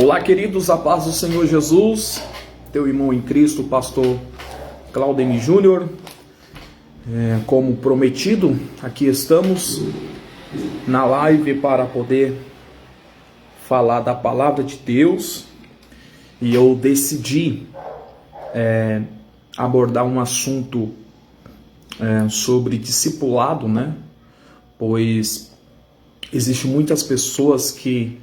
Olá, queridos, a paz do Senhor Jesus, teu irmão em Cristo, pastor Claudemir Júnior. Como prometido, aqui estamos na live para poder falar da palavra de Deus. E eu decidi abordar um assunto sobre discipulado, né? Pois existem muitas pessoas que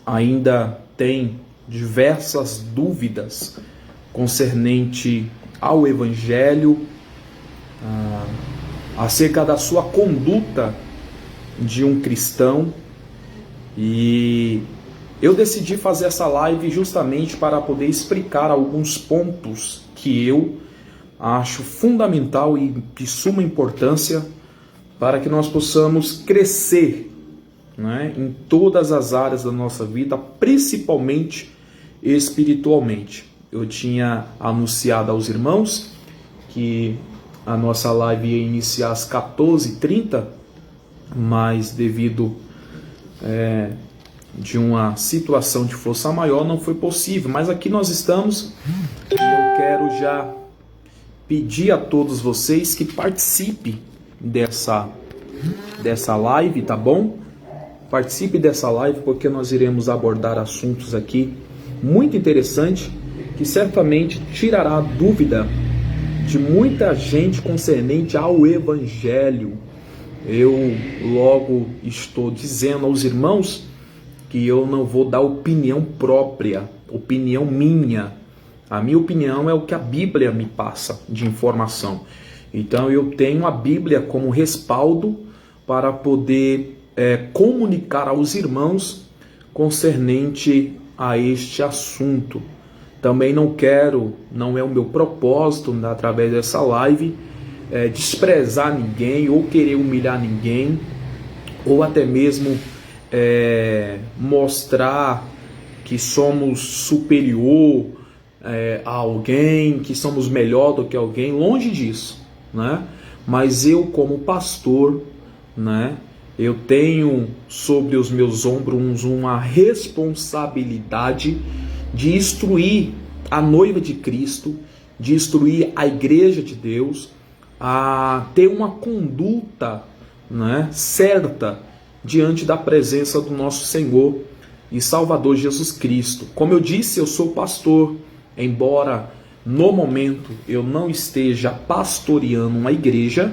ainda têm diversas dúvidas concernente ao Evangelho, acerca da sua conduta de um cristão. E eu decidi fazer essa live justamente para poder explicar alguns pontos que eu acho fundamental e de suma importância para que nós possamos crescer, né, em todas as áreas da nossa vida, principalmente espiritualmente. Eu tinha anunciado aos irmãos que a nossa live ia iniciar às 14h30, mas devido de uma situação de força maior não foi possível. Mas aqui nós estamos e eu quero já pedir a todos vocês que participem dessa live, tá bom? Participe dessa live porque nós iremos abordar assuntos aqui muito interessantes que certamente tirará a dúvida de muita gente concernente ao Evangelho. Eu logo estou dizendo aos irmãos que eu não vou dar opinião própria, opinião minha. A minha opinião é o que a Bíblia me passa de informação. Então eu tenho a Bíblia como respaldo para poder comunicar aos irmãos concernente a este assunto. Também não é o meu propósito, através dessa live, desprezar ninguém ou querer humilhar ninguém, ou até mesmo mostrar que somos superior a alguém, que somos melhor do que alguém, longe disso, né? Mas eu, como pastor, né, eu tenho sobre os meus ombros uma responsabilidade de instruir a noiva de Cristo, de instruir a igreja de Deus a ter uma conduta, né, certa diante da presença do nosso Senhor e Salvador Jesus Cristo. Como eu disse, eu sou pastor, embora no momento eu não esteja pastoreando uma igreja,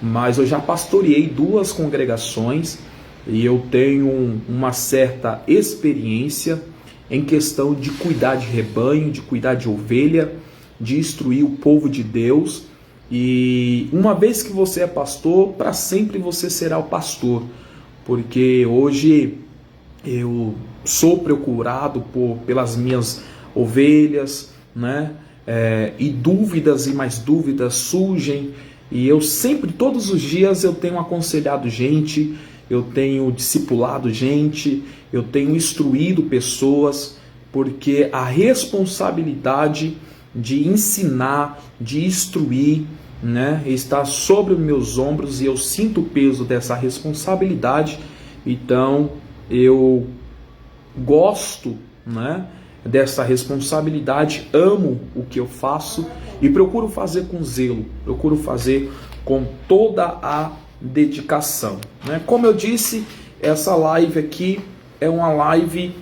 mas eu já pastoreei 2 congregações e eu tenho uma certa experiência em questão de cuidar de rebanho, de cuidar de ovelha, de instruir o povo de Deus. E uma vez que você é pastor, para sempre você será o pastor, porque hoje eu sou procurado pelas minhas ovelhas, né? E dúvidas e mais dúvidas surgem, e eu sempre, todos os dias, eu tenho aconselhado gente, eu tenho discipulado gente, eu tenho instruído pessoas, porque a responsabilidade de ensinar, de instruir, né, está sobre os meus ombros, e eu sinto o peso dessa responsabilidade. Então eu gosto, né, dessa responsabilidade, amo o que eu faço e procuro fazer com zelo, procuro fazer com toda a dedicação, né? Como eu disse, essa live aqui é uma live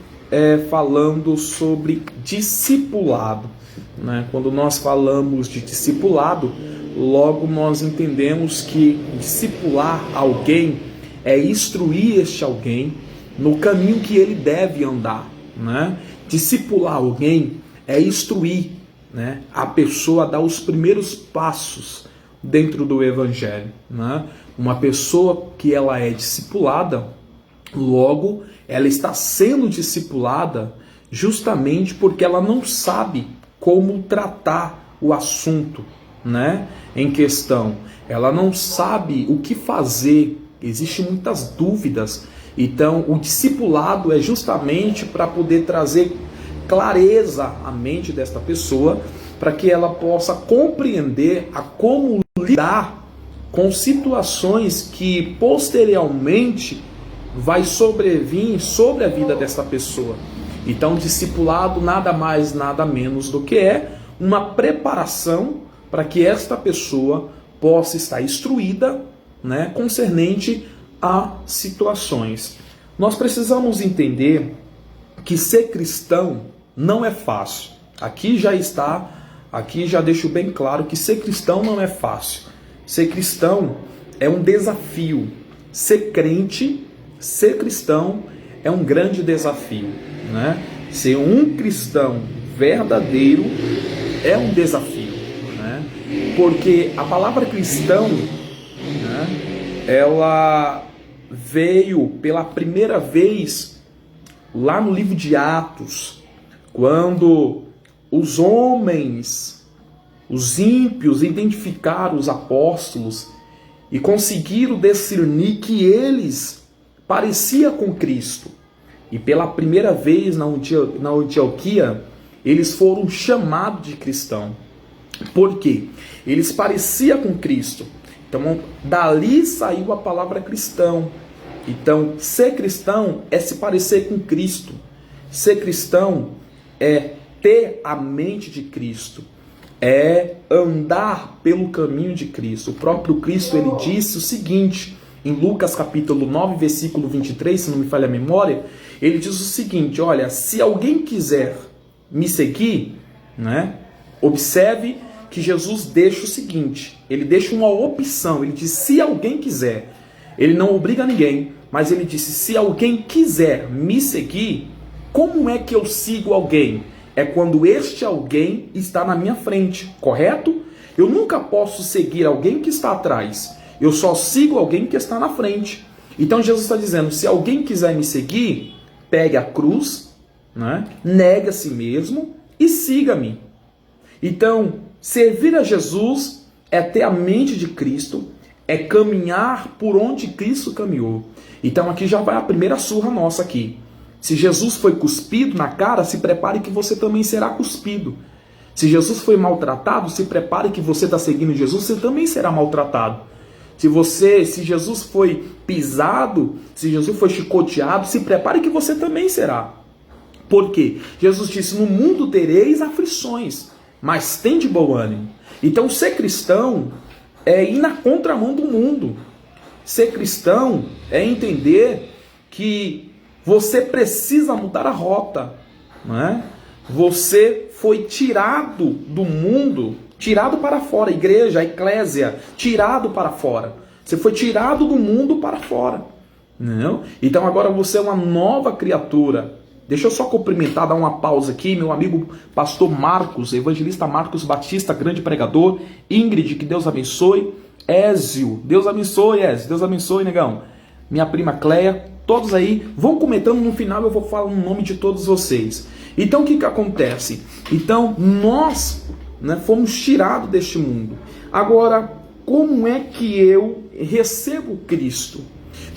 falando sobre discipulado, né? Quando nós falamos de discipulado, logo nós entendemos que discipular alguém é instruir este alguém no caminho que ele deve andar, né? Discipular alguém é instruir, né, a pessoa a dar os primeiros passos dentro do Evangelho, né? Uma pessoa que ela é discipulada, logo ela está sendo discipulada justamente porque ela não sabe como tratar o assunto, né, em questão. Ela não sabe o que fazer, existem muitas dúvidas. Então o discipulado é justamente para poder trazer clareza à mente desta pessoa, para que ela possa compreender a como lidar com situações que posteriormente vai sobrevir sobre a vida dessa pessoa. Então, discipulado nada mais, nada menos do que é uma preparação para que esta pessoa possa estar instruída, né, concernente a situações. Nós precisamos entender que ser cristão não é fácil. Aqui já deixo bem claro que ser cristão não é fácil. Ser cristão é um desafio. Ser crente, ser cristão é um grande desafio, né? Ser um cristão verdadeiro é um desafio, né? Porque a palavra cristão, né, ela veio pela primeira vez lá no livro de Atos, quando os homens, os ímpios, identificaram os apóstolos e conseguiram discernir que eles pareciam com Cristo. E pela primeira vez na Antioquia, eles foram chamados de cristão. Por quê? Eles pareciam com Cristo. Então, dali saiu a palavra cristão. Então, ser cristão é se parecer com Cristo. Ser cristão é ter a mente de Cristo. É andar pelo caminho de Cristo. O próprio Cristo, ele disse o seguinte, em Lucas capítulo 9, versículo 23, se não me falha a memória, ele diz o seguinte, olha, se alguém quiser me seguir, né, observe que Jesus deixa o seguinte, ele deixa uma opção, ele diz, se alguém quiser, ele não obriga ninguém, mas ele disse, se alguém quiser me seguir, como é que eu sigo alguém? É quando este alguém está na minha frente, correto? Eu nunca posso seguir alguém que está atrás. Eu só sigo alguém que está na frente. Então Jesus está dizendo, se alguém quiser me seguir, pegue a cruz, né? Negue a si mesmo e siga-me. Então, servir a Jesus é ter a mente de Cristo, é caminhar por onde Cristo caminhou. Então aqui já vai a primeira surra nossa aqui. Se Jesus foi cuspido na cara, se prepare que você também será cuspido. Se Jesus foi maltratado, se prepare que você está seguindo Jesus, você também será maltratado. Se Jesus foi pisado, se Jesus foi chicoteado, se prepare que você também será. Por quê? Jesus disse, no mundo tereis aflições, mas tende bom ânimo. Então ser cristão é ir na contramão do mundo. Ser cristão é entender que você precisa mudar a rota, né? Você foi tirado do mundo, tirado para fora, a igreja, a eclésia, tirado para fora. Você foi tirado do mundo para fora. Não? Então agora você é uma nova criatura. Deixa eu só cumprimentar, dar uma pausa aqui, meu amigo pastor Marcos, evangelista Marcos Batista, grande pregador. Ingrid, que Deus abençoe. Ézio, Deus abençoe, Ézio, Deus abençoe, negão. Minha prima Cleia, todos aí, vão comentando, no final eu vou falar o nome de todos vocês. Então o que acontece? Então nós, né, fomos tirados deste mundo. Agora, como é que eu recebo Cristo?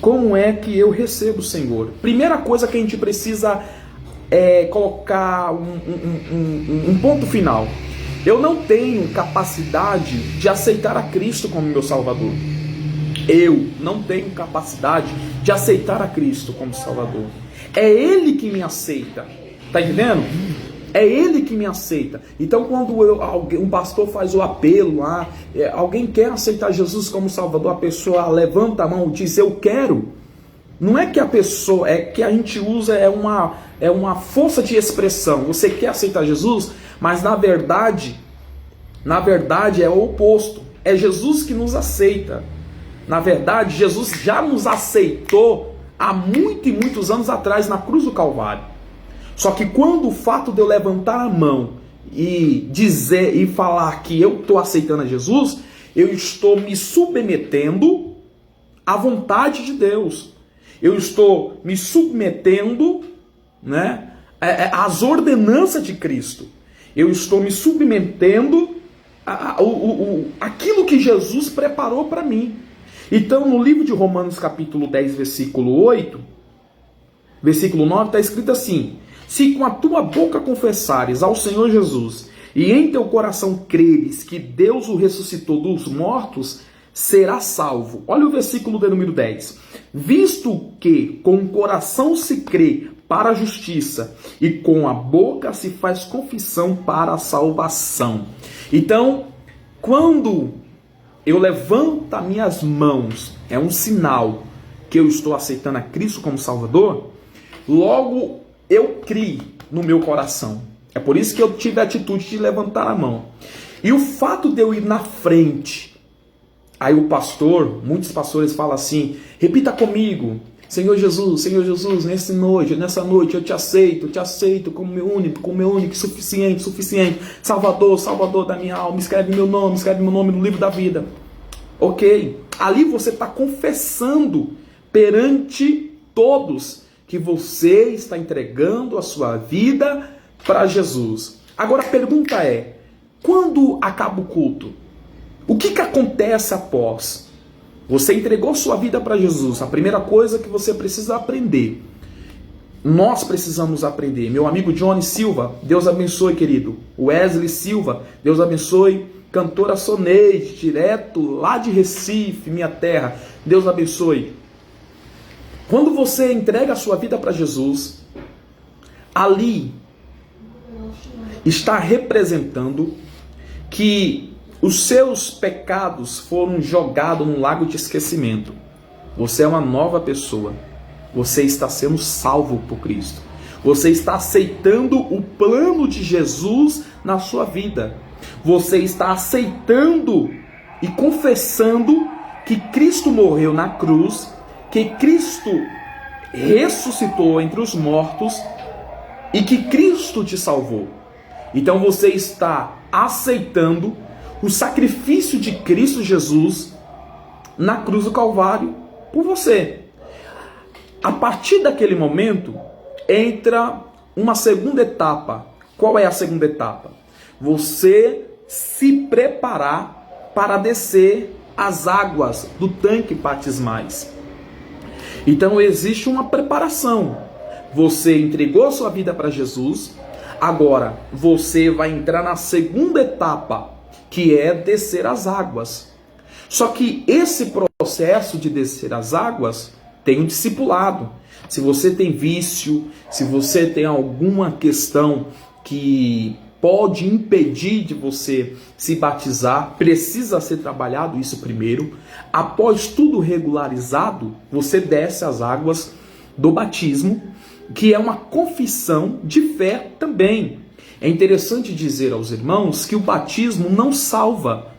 Como é que eu recebo o Senhor? Primeira coisa que a gente precisa colocar um ponto final. Eu não tenho capacidade de aceitar a Cristo como meu Salvador. Eu não tenho capacidade de aceitar a Cristo como Salvador. É Ele que me aceita. Tá entendendo? É Ele que me aceita. Então quando um pastor faz o apelo, alguém quer aceitar Jesus como Salvador, a pessoa levanta a mão e diz, eu quero. Não é que a pessoa, é que a gente usa, é uma força de expressão. Você quer aceitar Jesus, mas na verdade é o oposto. É Jesus que nos aceita. Na verdade, Jesus já nos aceitou há muitos anos atrás na cruz do Calvário. Só que quando o fato de eu levantar a mão e dizer e falar que eu estou aceitando a Jesus, eu estou me submetendo à vontade de Deus. Eu estou me submetendo, né, às ordenanças de Cristo. Eu estou me submetendo àquilo que Jesus preparou para mim. Então, no livro de Romanos, capítulo 10, versículo 8, versículo 9, está escrito assim: se com a tua boca confessares ao Senhor Jesus e em teu coração creres que Deus o ressuscitou dos mortos, será salvo. Olha o versículo de número 10. Visto que com o coração se crê para a justiça, e com a boca se faz confissão para a salvação. Então, quando eu levanto as minhas mãos, é um sinal que eu estou aceitando a Cristo como Salvador, logo eu criei no meu coração. É por isso que eu tive a atitude de levantar a mão. E o fato de eu ir na frente, aí o pastor, muitos pastores falam assim, repita comigo, Senhor Jesus, nessa noite eu te aceito como meu único, suficiente, Salvador da minha alma, escreve meu nome no livro da vida. Ok, ali você está confessando perante todos que você está entregando a sua vida para Jesus. Agora a pergunta é, quando acaba o culto? O que acontece após? Você entregou sua vida para Jesus. A primeira coisa que você precisa aprender, nós precisamos aprender. Meu amigo Johnny Silva, Deus abençoe, querido. Wesley Silva, Deus abençoe. Cantora Soneide, direto lá de Recife, minha terra, Deus abençoe. Quando você entrega a sua vida para Jesus, ali está representando que os seus pecados foram jogados num lago de esquecimento. Você é uma nova pessoa. Você está sendo salvo por Cristo. Você está aceitando o plano de Jesus na sua vida. Você está aceitando e confessando que Cristo morreu na cruz, que Cristo ressuscitou entre os mortos e que Cristo te salvou. Então você está aceitando o sacrifício de Cristo Jesus na cruz do Calvário por você. A partir daquele momento, entra uma segunda etapa. Qual é a segunda etapa? Você se preparar para descer as águas do tanque batismais. Então existe uma preparação. Você entregou sua vida para Jesus, agora você vai entrar na segunda etapa, que é descer as águas. Só que esse processo de descer as águas tem um discipulado. Se você tem vício, se você tem alguma questão que pode impedir de você se batizar, precisa ser trabalhado isso primeiro. Após tudo regularizado, você desce as águas do batismo, que é uma confissão de fé também. É interessante dizer aos irmãos que o batismo não salva,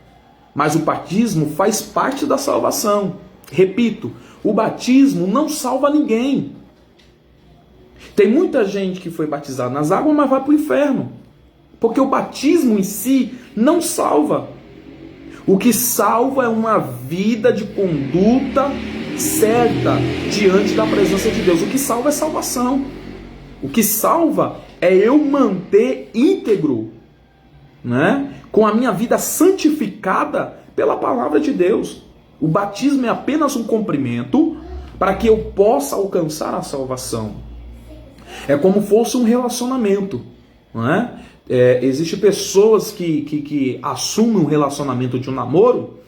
mas o batismo faz parte da salvação. Repito, o batismo não salva ninguém. Tem muita gente que foi batizada nas águas, mas vai para o inferno. Porque o batismo em si não salva. O que salva é uma vida de conduta certa diante da presença de Deus. O que salva é salvação. O que salva é eu manter íntegro, né? Com a minha vida santificada pela palavra de Deus. O batismo é apenas um cumprimento para que eu possa alcançar a salvação. É como fosse um relacionamento, não é? Existem pessoas que assumem um relacionamento de um namoro,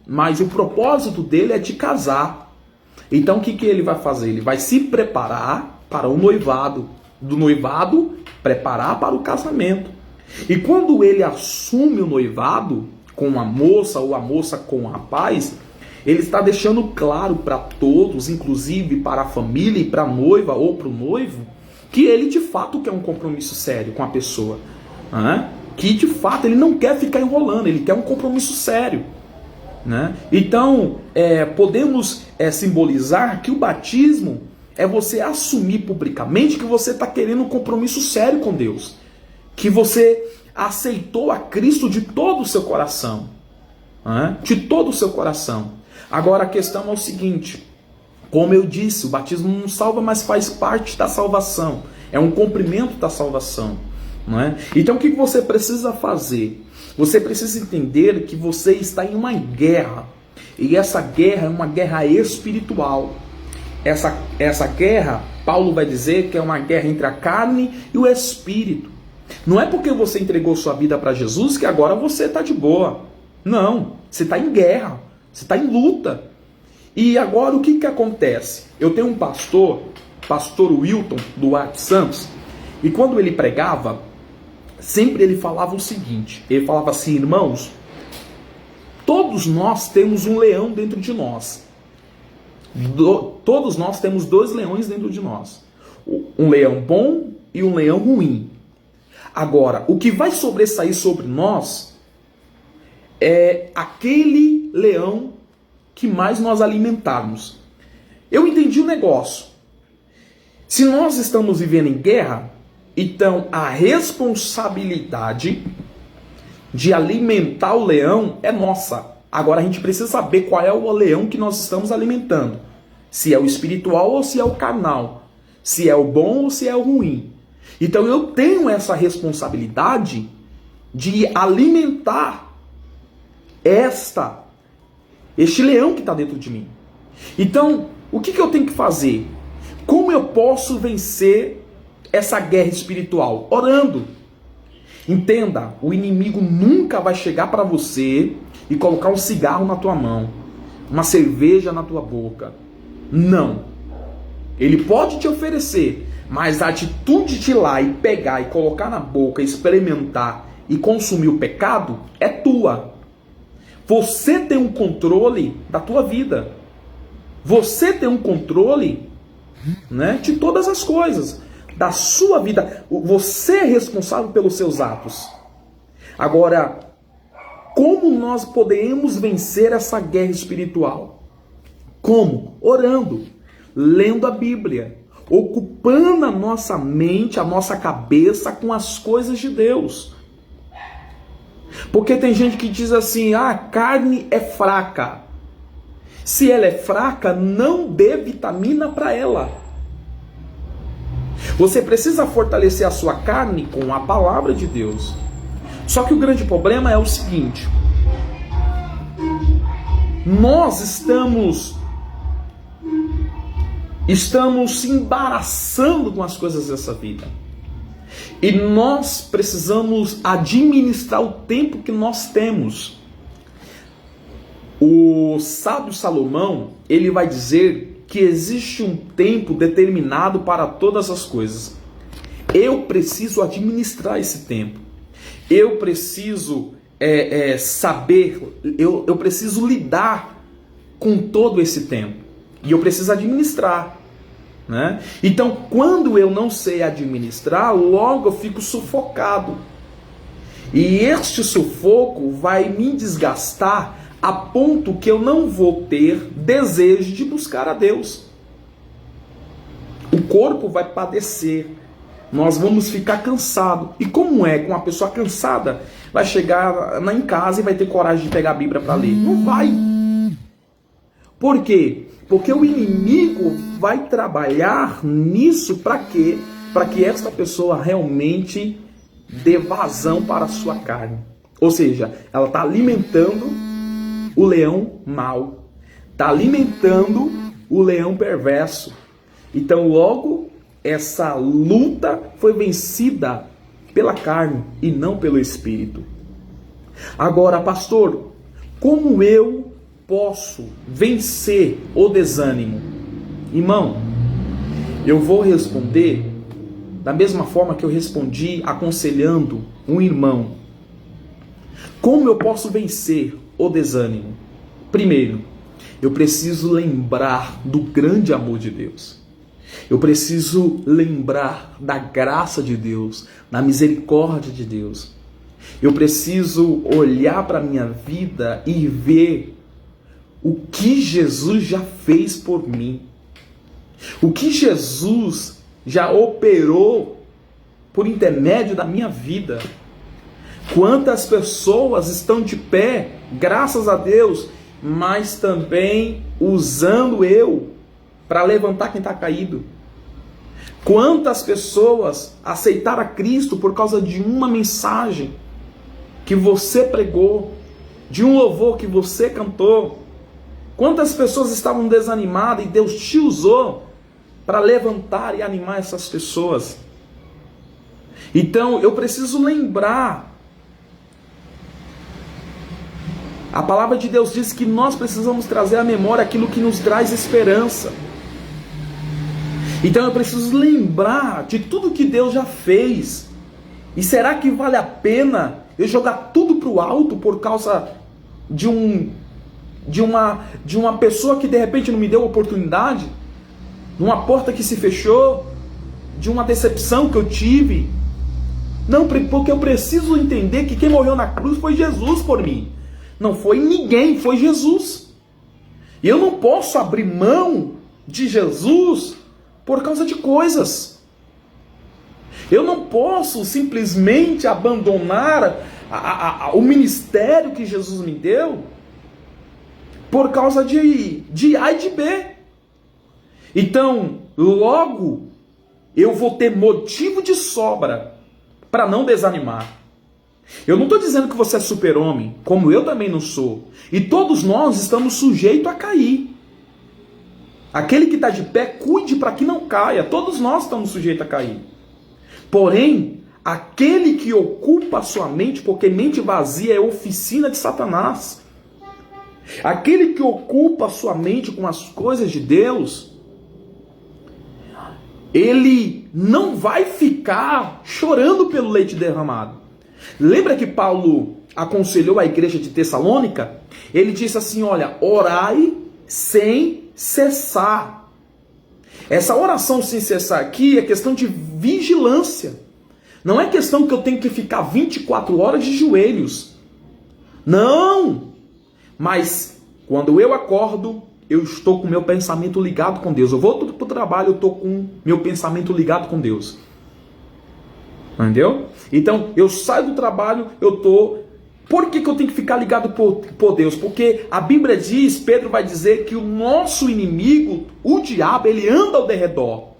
mas o propósito dele é de casar. Então o que ele vai fazer? Ele vai se preparar para o noivado. Do noivado, preparar para o casamento. E quando ele assume o noivado com a moça ou a moça com o rapaz, ele está deixando claro para todos, inclusive para a família e para a noiva ou para o noivo, que ele de fato quer um compromisso sério com a pessoa. Né? Que de fato ele não quer ficar enrolando, ele quer um compromisso sério. Né? Então, podemos simbolizar que o batismo é você assumir publicamente que você está querendo um compromisso sério com Deus. Que você aceitou a Cristo de todo o seu coração. Né? De todo o seu coração. Agora a questão é o seguinte, como eu disse, o batismo não salva, mas faz parte da salvação. É um cumprimento da salvação. Não é? Então o que você precisa fazer? Você precisa entender que você está em uma guerra. E essa guerra é uma guerra espiritual. Essa guerra, Paulo vai dizer que é uma guerra entre a carne e o espírito. Não é porque você entregou sua vida para Jesus que agora você está de boa. Não, você está em guerra, você está em luta. E agora o que acontece? Eu tenho um pastor pastor Wilton Duarte Santos, e quando ele pregava, sempre ele falava o seguinte, ele falava assim: irmãos, todos nós temos um leão dentro de nós. Todos nós temos dois leões dentro de nós. Um leão bom e um leão ruim. Agora, o que vai sobressair sobre nós é aquele leão que mais nós alimentarmos. Eu entendi o negócio. Se nós estamos vivendo em guerra, então a responsabilidade de alimentar o leão é nossa. Agora a gente precisa saber qual é o leão que nós estamos alimentando. Se é o espiritual ou se é o carnal. Se é o bom ou se é o ruim. Então eu tenho essa responsabilidade de alimentar este leão que está dentro de mim. Então, o que eu tenho que fazer? Como eu posso vencer essa guerra espiritual? Orando. Entenda, o inimigo nunca vai chegar para você e colocar um cigarro na tua mão, uma cerveja na tua boca. Não. Ele pode te oferecer, mas a atitude de ir lá e pegar e colocar na boca, experimentar e consumir o pecado é tua. Você tem um controle da tua vida. Você tem um controle, né, de todas as coisas, da sua vida. Você é responsável pelos seus atos. Agora, como nós podemos vencer essa guerra espiritual? Como? Orando, lendo a Bíblia, ocupando a nossa mente, a nossa cabeça com as coisas de Deus. Porque tem gente que diz assim: a carne é fraca. Se ela é fraca, não dê vitamina para ela. Você precisa fortalecer a sua carne com a palavra de Deus. Só que o grande problema é o seguinte: nós estamos se embaraçando com as coisas dessa vida. E nós precisamos administrar o tempo que nós temos. O sábio Salomão, ele vai dizer que existe um tempo determinado para todas as coisas. Eu preciso administrar esse tempo. Eu preciso saber, eu preciso lidar com todo esse tempo. E eu preciso administrar, né? Então, quando eu não sei administrar, logo eu fico sufocado. E este sufoco vai me desgastar a ponto que eu não vou ter desejo de buscar a Deus. O corpo vai padecer. Nós vamos ficar cansados. E como é que uma pessoa cansada vai chegar em casa e vai ter coragem de pegar a Bíblia para ler? Não vai. Por quê? Porque o inimigo vai trabalhar nisso para quê? Para que esta pessoa realmente dê vazão para a sua carne. Ou seja, ela está alimentando o leão mau. Está alimentando o leão perverso. Então logo essa luta foi vencida pela carne e não pelo espírito. Agora, pastor, como eu posso vencer o desânimo? Irmão, eu vou responder da mesma forma que eu respondi aconselhando um irmão. Como eu posso vencer o desânimo? Primeiro, eu preciso lembrar do grande amor de Deus. Eu preciso lembrar da graça de Deus, da misericórdia de Deus. Eu preciso olhar para a minha vida e ver o que Jesus já fez por mim. O que Jesus já operou por intermédio da minha vida. Quantas pessoas estão de pé, graças a Deus, mas também usando eu para levantar quem está caído. Quantas pessoas aceitaram a Cristo por causa de uma mensagem que você pregou, de um louvor que você cantou. Quantas pessoas estavam desanimadas e Deus te usou para levantar e animar essas pessoas. Então eu preciso lembrar. A palavra de Deus diz que nós precisamos trazer à memória aquilo que nos traz esperança. Então eu preciso lembrar de tudo que Deus já fez. E será que vale a pena eu jogar tudo para o alto por causa de uma pessoa que de repente não me deu oportunidade? De uma porta que se fechou? De uma decepção que eu tive? Não, porque eu preciso entender que quem morreu na cruz foi Jesus por mim. Não foi ninguém, foi Jesus. E eu não posso abrir mão de Jesus por causa de coisas. Eu não posso simplesmente abandonar o ministério que Jesus me deu por causa de A e de B. Então, logo, eu vou ter motivo de sobra para não desanimar. Eu não estou dizendo que você é super-homem, como eu também não sou. E todos nós estamos sujeitos a cair. Aquele que está de pé, cuide para que não caia. Todos nós estamos sujeitos a cair. Porém, aquele que ocupa a sua mente, porque mente vazia é oficina de Satanás. Aquele que ocupa a sua mente com as coisas de Deus, ele não vai ficar chorando pelo leite derramado. Lembra que Paulo aconselhou a igreja de Tessalônica? Ele disse assim, olha, orai sem cessar. Essa oração sem cessar aqui é questão de vigilância. Não é questão que eu tenho que ficar 24 horas de joelhos. Não! Mas quando eu acordo, eu estou com o meu pensamento ligado com Deus. Eu vou para o trabalho, eu estou com meu pensamento ligado com Deus. Entendeu? Então, eu saio do trabalho, eu estou... Por que eu tenho que ficar ligado por Deus? Porque a Bíblia diz, Pedro vai dizer que o nosso inimigo, o diabo, ele anda ao derredor,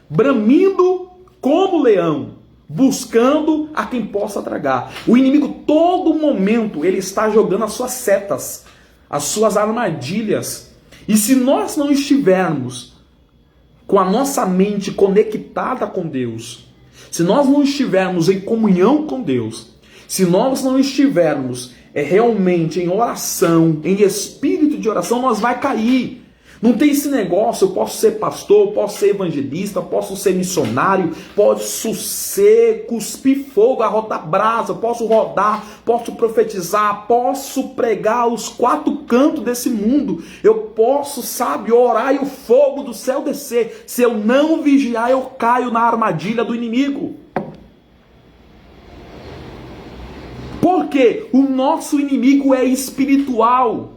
bramindo como leão, buscando a quem possa tragar. O inimigo, todo momento, ele está jogando as suas setas, as suas armadilhas. E se nós não estivermos com a nossa mente conectada com Deus, se nós não estivermos em comunhão com Deus, se nós não estivermos realmente em oração, em espírito de oração, nós vai cair. Não tem esse negócio, eu posso ser pastor, posso ser evangelista, posso ser missionário, posso ser cuspir fogo, arrotar brasa, posso rodar, posso profetizar, posso pregar os 4 cantos desse mundo. Eu posso, orar e o fogo do céu descer. Se eu não vigiar, eu caio na armadilha do inimigo. Porque o nosso inimigo é espiritual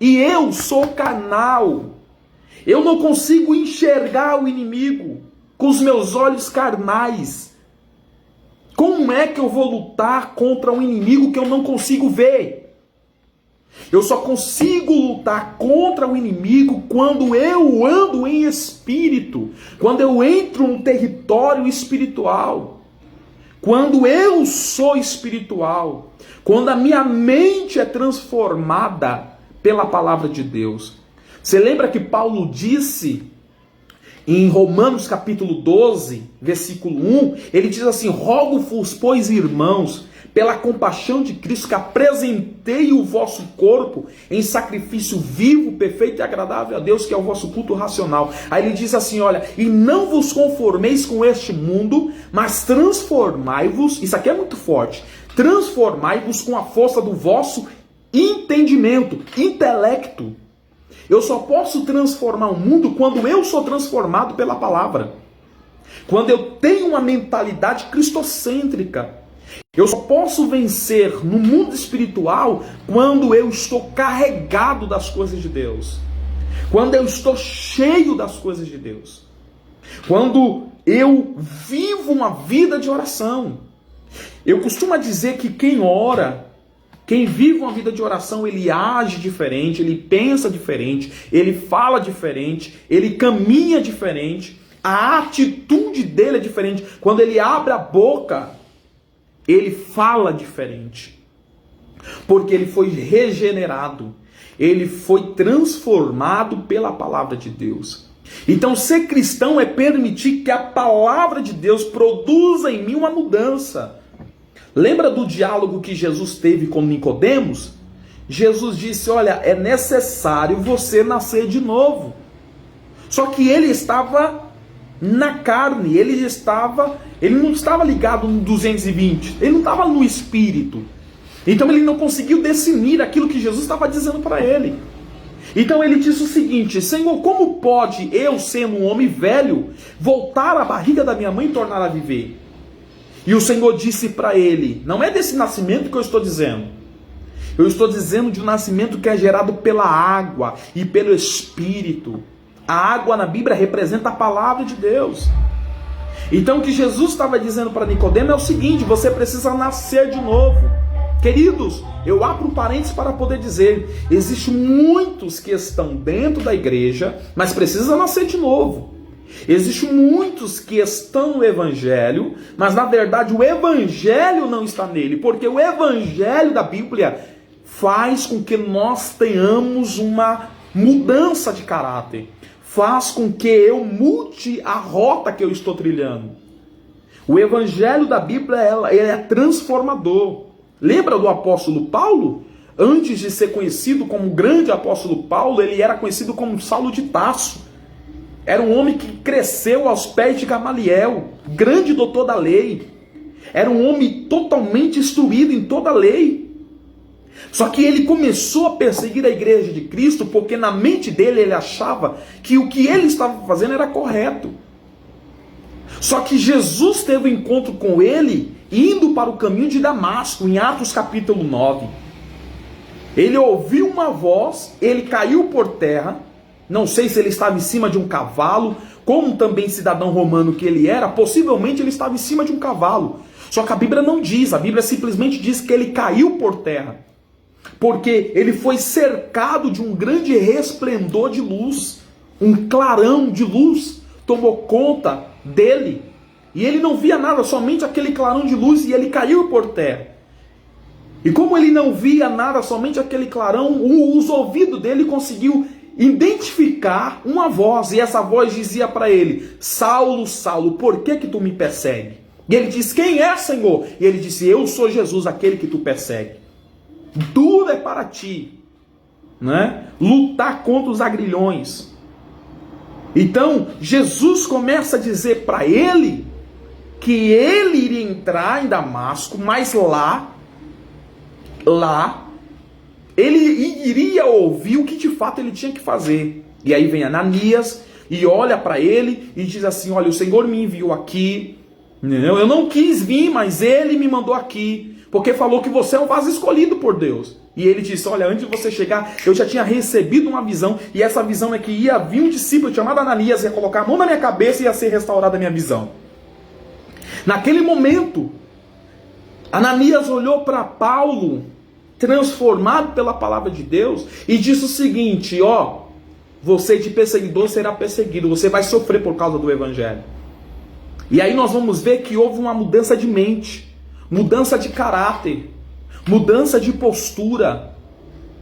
e eu sou carnal. Eu não consigo enxergar o inimigo com os meus olhos carnais. Como é que eu vou lutar contra um inimigo que eu não consigo ver? Eu só consigo lutar contra o inimigo quando eu ando em espírito, quando eu entro no território espiritual. Quando eu sou espiritual, quando a minha mente é transformada pela palavra de Deus. Você lembra que Paulo disse em Romanos capítulo 12, versículo 1, ele diz assim, rogo-vos, pois, irmãos, pela compaixão de Cristo, que apresentei o vosso corpo em sacrifício vivo, perfeito e agradável a Deus, que é o vosso culto racional. Aí ele diz assim, olha, e não vos conformeis com este mundo, mas transformai-vos, isso aqui é muito forte, transformai-vos com a força do vosso entendimento, intelecto. Eu só posso transformar o mundo quando eu sou transformado pela palavra. Quando eu tenho uma mentalidade cristocêntrica. Eu só posso vencer no mundo espiritual quando eu estou carregado das coisas de Deus. Quando eu estou cheio das coisas de Deus. Quando eu vivo uma vida de oração. Eu costumo dizer que quem ora, quem vive uma vida de oração, ele age diferente, ele pensa diferente, ele fala diferente, ele caminha diferente, a atitude dele é diferente. Quando ele abre a boca, ele fala diferente, porque ele foi regenerado, ele foi transformado pela palavra de Deus. Então, ser cristão é permitir que a palavra de Deus produza em mim uma mudança. Lembra do diálogo que Jesus teve com Nicodemos? Jesus disse, olha, é necessário você nascer de novo. Só que ele estava na carne, ele não estava ligado no 220, ele não estava no espírito. Então ele não conseguiu definir aquilo que Jesus estava dizendo para ele. Então ele disse o seguinte: Senhor, como pode eu, sendo um homem velho, voltar à barriga da minha mãe e tornar a viver? E o Senhor disse para ele: não é desse nascimento que eu estou dizendo. Eu estou dizendo de um nascimento que é gerado pela água e pelo Espírito. A água na Bíblia representa a palavra de Deus. Então o que Jesus estava dizendo para Nicodemo é o seguinte: você precisa nascer de novo. Queridos, eu abro um parênteses para poder dizer, existem muitos que estão dentro da igreja, mas precisam nascer de novo. Existem muitos que estão no evangelho, mas na verdade o evangelho não está nele, porque o evangelho da Bíblia faz com que nós tenhamos uma mudança de caráter, faz com que eu mude a rota que eu estou trilhando. O evangelho da Bíblia ele é transformador. Lembra do apóstolo Paulo? Antes de ser conhecido como o grande apóstolo Paulo, ele era conhecido como Saulo de Tarso. Era um homem que cresceu aos pés de Gamaliel, grande doutor da lei. Era um homem totalmente instruído em toda a lei. Só que ele começou a perseguir a igreja de Cristo porque na mente dele ele achava que o que ele estava fazendo era correto. Só que Jesus teve um encontro com ele indo para o caminho de Damasco, em Atos capítulo 9. Ele ouviu uma voz, ele caiu por terra, não sei se ele estava em cima de um cavalo, como também cidadão romano que ele era, possivelmente ele estava em cima de um cavalo. Só que a Bíblia não diz, a Bíblia simplesmente diz que ele caiu por terra, porque ele foi cercado de um grande resplendor de luz, um clarão de luz tomou conta dele. E ele não via nada, somente aquele clarão de luz, e ele caiu por terra. E como ele não via nada, somente aquele clarão, os ouvidos dele conseguiu identificar uma voz, e essa voz dizia para ele: Saulo, Saulo, por que tu me persegue? E ele disse: quem é, Senhor? E ele disse: eu sou Jesus, aquele que tu persegue. Duro é para ti, né? Lutar contra os agrilhões. Então Jesus começa a dizer para ele que ele iria entrar em Damasco, mas lá ele iria ouvir o que de fato ele tinha que fazer. E aí vem Ananias e olha para ele e diz assim: olha, o Senhor me enviou aqui, eu não quis vir, mas ele me mandou aqui, porque falou que você é um vaso escolhido por Deus. E ele disse: olha, antes de você chegar, eu já tinha recebido uma visão, e essa visão é que ia vir um discípulo chamado Ananias, ia colocar a mão na minha cabeça e ia ser restaurada a minha visão. Naquele momento, Ananias olhou para Paulo, transformado pela palavra de Deus, e disse o seguinte: ó, você de perseguidor será perseguido, você vai sofrer por causa do evangelho. E aí nós vamos ver que houve uma mudança de mente, mudança de caráter, mudança de postura,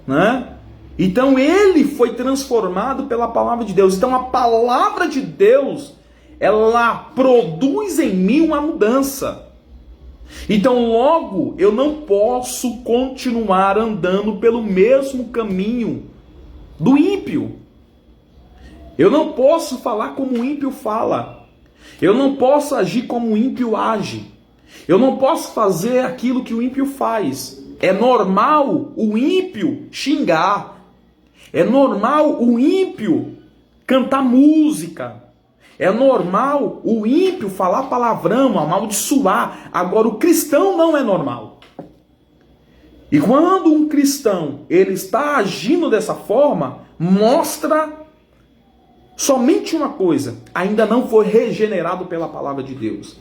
né? Então ele foi transformado pela palavra de Deus. Então a palavra de Deus, ela produz em mim uma mudança. Então logo eu não posso continuar andando pelo mesmo caminho do ímpio. Eu não posso falar como o ímpio fala. Eu não posso agir como o ímpio age. Eu não posso fazer aquilo que o ímpio faz. É normal o ímpio xingar. É normal o ímpio cantar música. É normal o ímpio falar palavrão, amaldiçoar. Agora o cristão não é normal. E quando um cristão ele está agindo dessa forma, mostra somente uma coisa: ainda não foi regenerado pela palavra de Deus.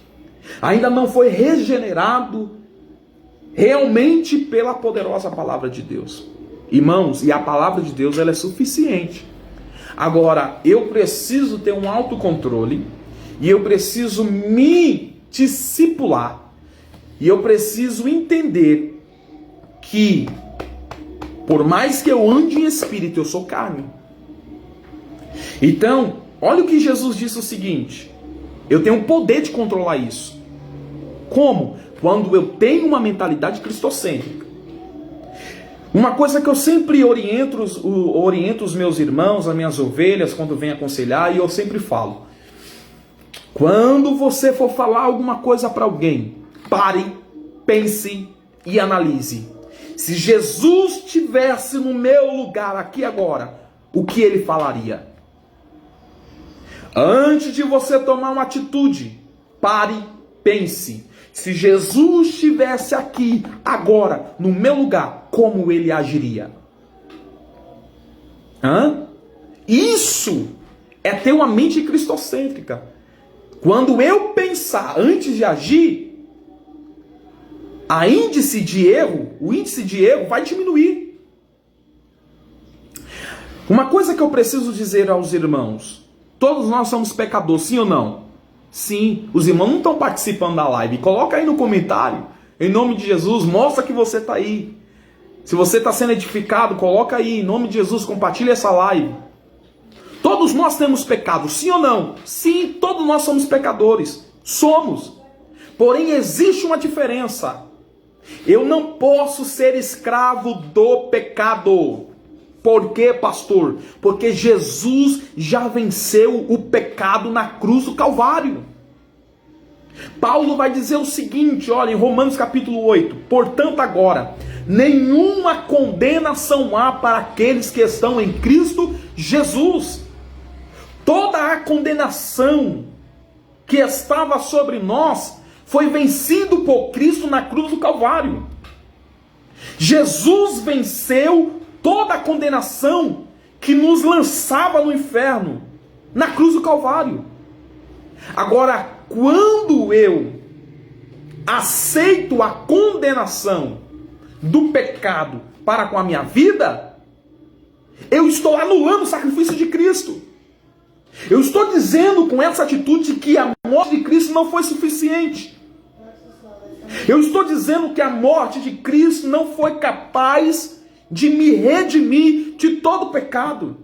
Ainda não foi regenerado realmente pela poderosa palavra de Deus. Irmãos, e a palavra de Deus ela é suficiente. Agora, eu preciso ter um autocontrole, e eu preciso me discipular, e eu preciso entender que, por mais que eu ande em espírito, eu sou carne. Então, olha o que Jesus disse o seguinte: eu tenho o poder de controlar isso. Como? Quando eu tenho uma mentalidade cristocêntrica. Uma coisa que eu sempre oriento os meus irmãos, as minhas ovelhas, quando vêm aconselhar, e eu sempre falo: Quando você for falar alguma coisa para alguém, pare, pense e analise. Se Jesus estivesse no meu lugar aqui agora, o que ele falaria? Antes de você tomar uma atitude, pare, pense. Se Jesus estivesse aqui agora, no meu lugar, como ele agiria? Isso é ter uma mente cristocêntrica. Quando eu pensar antes de agir, o índice de erro vai diminuir. Uma coisa que eu preciso dizer aos irmãos: todos nós somos pecadores, sim ou não? Sim. Os irmãos não estão participando da live. Coloca aí no comentário, em nome de Jesus, mostra que você está aí. Se você está sendo edificado, coloca aí, em nome de Jesus, compartilha essa live. Todos nós temos pecado, sim ou não? Sim, todos nós somos pecadores. Somos. Porém, existe uma diferença. Eu não posso ser escravo do pecado. Por quê, pastor? Porque Jesus já venceu o pecado na cruz do Calvário. Paulo vai dizer o seguinte, olha, em Romanos capítulo 8. Portanto, agora, nenhuma condenação há para aqueles que estão em Cristo Jesus. Toda a condenação que estava sobre nós foi vencido por Cristo na cruz do Calvário. Jesus venceu toda a condenação que nos lançava no inferno na cruz do Calvário. Agora, quando eu aceito a condenação do pecado para com a minha vida, eu estou anulando o sacrifício de Cristo. Eu estou dizendo com essa atitude que a morte de Cristo não foi suficiente. Eu estou dizendo que a morte de Cristo não foi capaz de me redimir de todo pecado.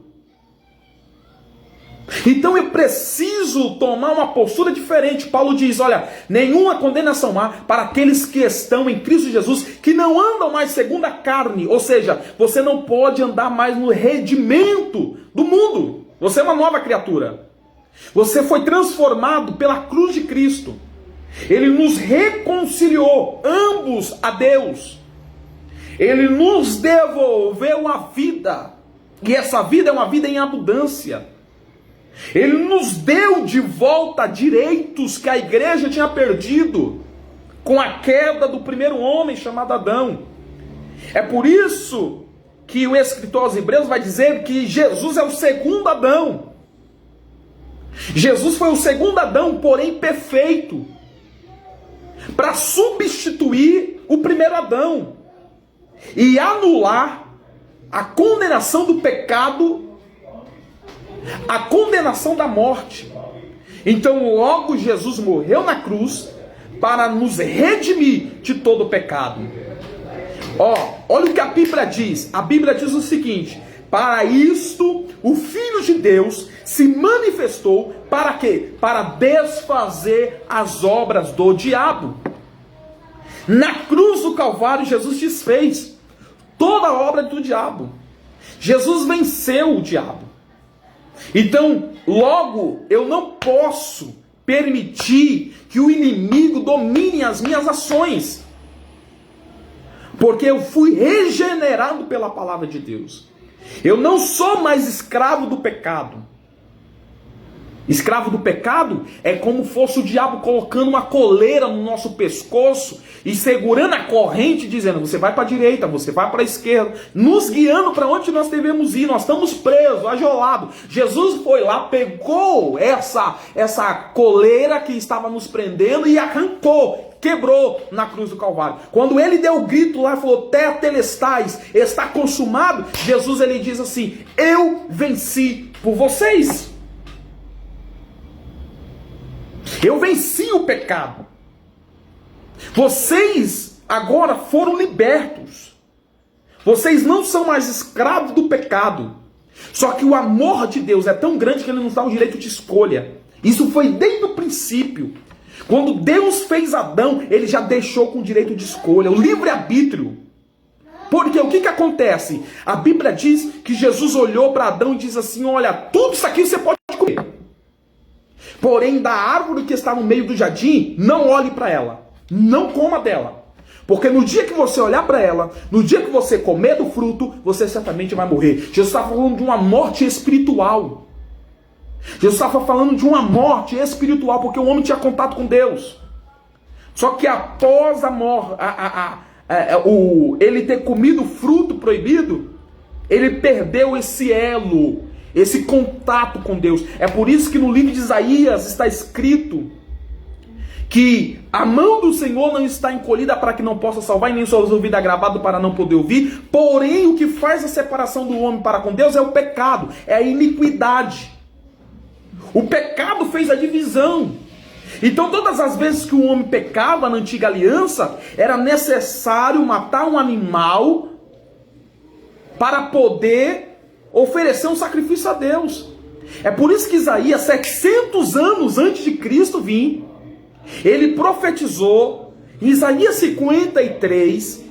Então eu preciso tomar uma postura diferente. Paulo diz, olha, nenhuma condenação há para aqueles que estão em Cristo Jesus, que não andam mais segundo a carne. Ou seja, você não pode andar mais no redimento do mundo. Você é uma nova criatura. Você foi transformado pela cruz de Cristo. Ele nos reconciliou, ambos, a Deus. Ele nos devolveu a vida. E essa vida é uma vida em abundância. Ele nos deu de volta direitos que a igreja tinha perdido com a queda do primeiro homem chamado Adão. É por isso que o escritor aos Hebreus vai dizer que Jesus é o segundo Adão. Jesus foi o segundo Adão, porém perfeito, para substituir o primeiro Adão e anular a condenação do pecado, a condenação da morte. Então logo Jesus morreu na cruz para nos redimir de todo o pecado. Olha o que a Bíblia diz. A Bíblia diz o seguinte: para isto o Filho de Deus se manifestou, para quê? Para desfazer as obras do diabo. Na cruz do Calvário Jesus desfez toda a obra do diabo. Jesus venceu o diabo. Então, logo, eu não posso permitir que o inimigo domine as minhas ações, porque eu fui regenerado pela palavra de Deus. Eu não sou mais escravo do pecado. Escravo do pecado é como fosse o diabo colocando uma coleira no nosso pescoço e segurando a corrente, dizendo, você vai para a direita, você vai para a esquerda, nos guiando para onde nós devemos ir. Nós estamos presos, agelados. Jesus foi lá, pegou essa coleira que estava nos prendendo e arrancou, quebrou na cruz do Calvário. Quando ele deu o grito lá e falou, tetelestais, está consumado, Jesus ele diz assim, eu venci por vocês. Eu venci o pecado. Vocês agora foram libertos. Vocês não são mais escravos do pecado. Só que o amor de Deus é tão grande que ele nos dá o direito de escolha. Isso foi desde o princípio. Quando Deus fez Adão, ele já deixou com o direito de escolha, o livre-arbítrio. Porque o que acontece? A Bíblia diz que Jesus olhou para Adão e diz assim, olha, tudo isso aqui você pode comer. Porém, da árvore que está no meio do jardim, não olhe para ela, não coma dela. Porque no dia que você olhar para ela, no dia que você comer do fruto, você certamente vai morrer. Jesus estava falando de uma morte espiritual. Jesus estava falando de uma morte espiritual, porque o homem tinha contato com Deus. Só que após a morte, ele ter comido o fruto proibido, ele perdeu esse elo, esse contato com Deus. É por isso que no livro de Isaías está escrito que a mão do Senhor não está encolhida para que não possa salvar, e nem suas ouvidos agravados para não poder ouvir. Porém, o que faz a separação do homem para com Deus é o pecado, é a iniquidade. O pecado fez a divisão. Então, todas as vezes que o homem pecava na antiga aliança, era necessário matar um animal para poder oferecer um sacrifício a Deus. É por isso que Isaías, 700 anos antes de Cristo vir, ele profetizou em Isaías 53,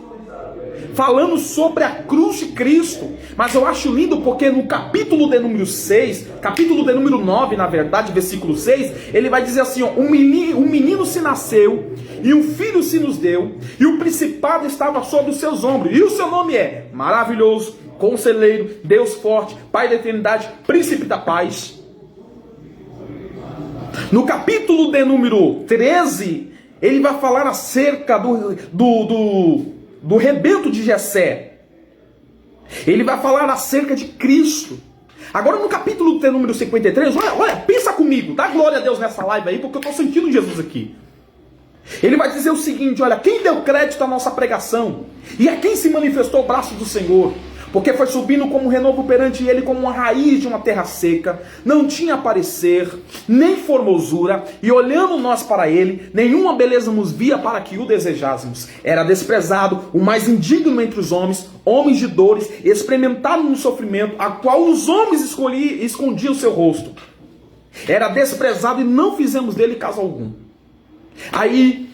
falando sobre a cruz de Cristo. Mas eu acho lindo porque no capítulo de número 6, capítulo de número 9, na verdade, versículo 6, ele vai dizer assim, ó, um menino se nasceu, e um filho se nos deu, e o principado estava sobre os seus ombros, e o seu nome é Maravilhoso, Conselheiro, Deus Forte, Pai da Eternidade, Príncipe da Paz. No capítulo de número 13, ele vai falar acerca do rebento de Jessé. Ele vai falar acerca de Cristo. Agora no capítulo de número 53, olha, pensa comigo, dá glória a Deus nessa live aí, porque eu estou sentindo Jesus aqui. Ele vai dizer o seguinte, olha, quem deu crédito à nossa pregação? E a quem se manifestou o braço do Senhor? Porque foi subindo como um renovo perante ele, como uma raiz de uma terra seca, não tinha parecer, nem formosura, e olhando nós para ele, nenhuma beleza nos via para que o desejássemos. Era desprezado, o mais indigno entre os homens, homens de dores, experimentado no sofrimento, a qual os homens escondiam o seu rosto. Era desprezado e não fizemos dele caso algum. Aí,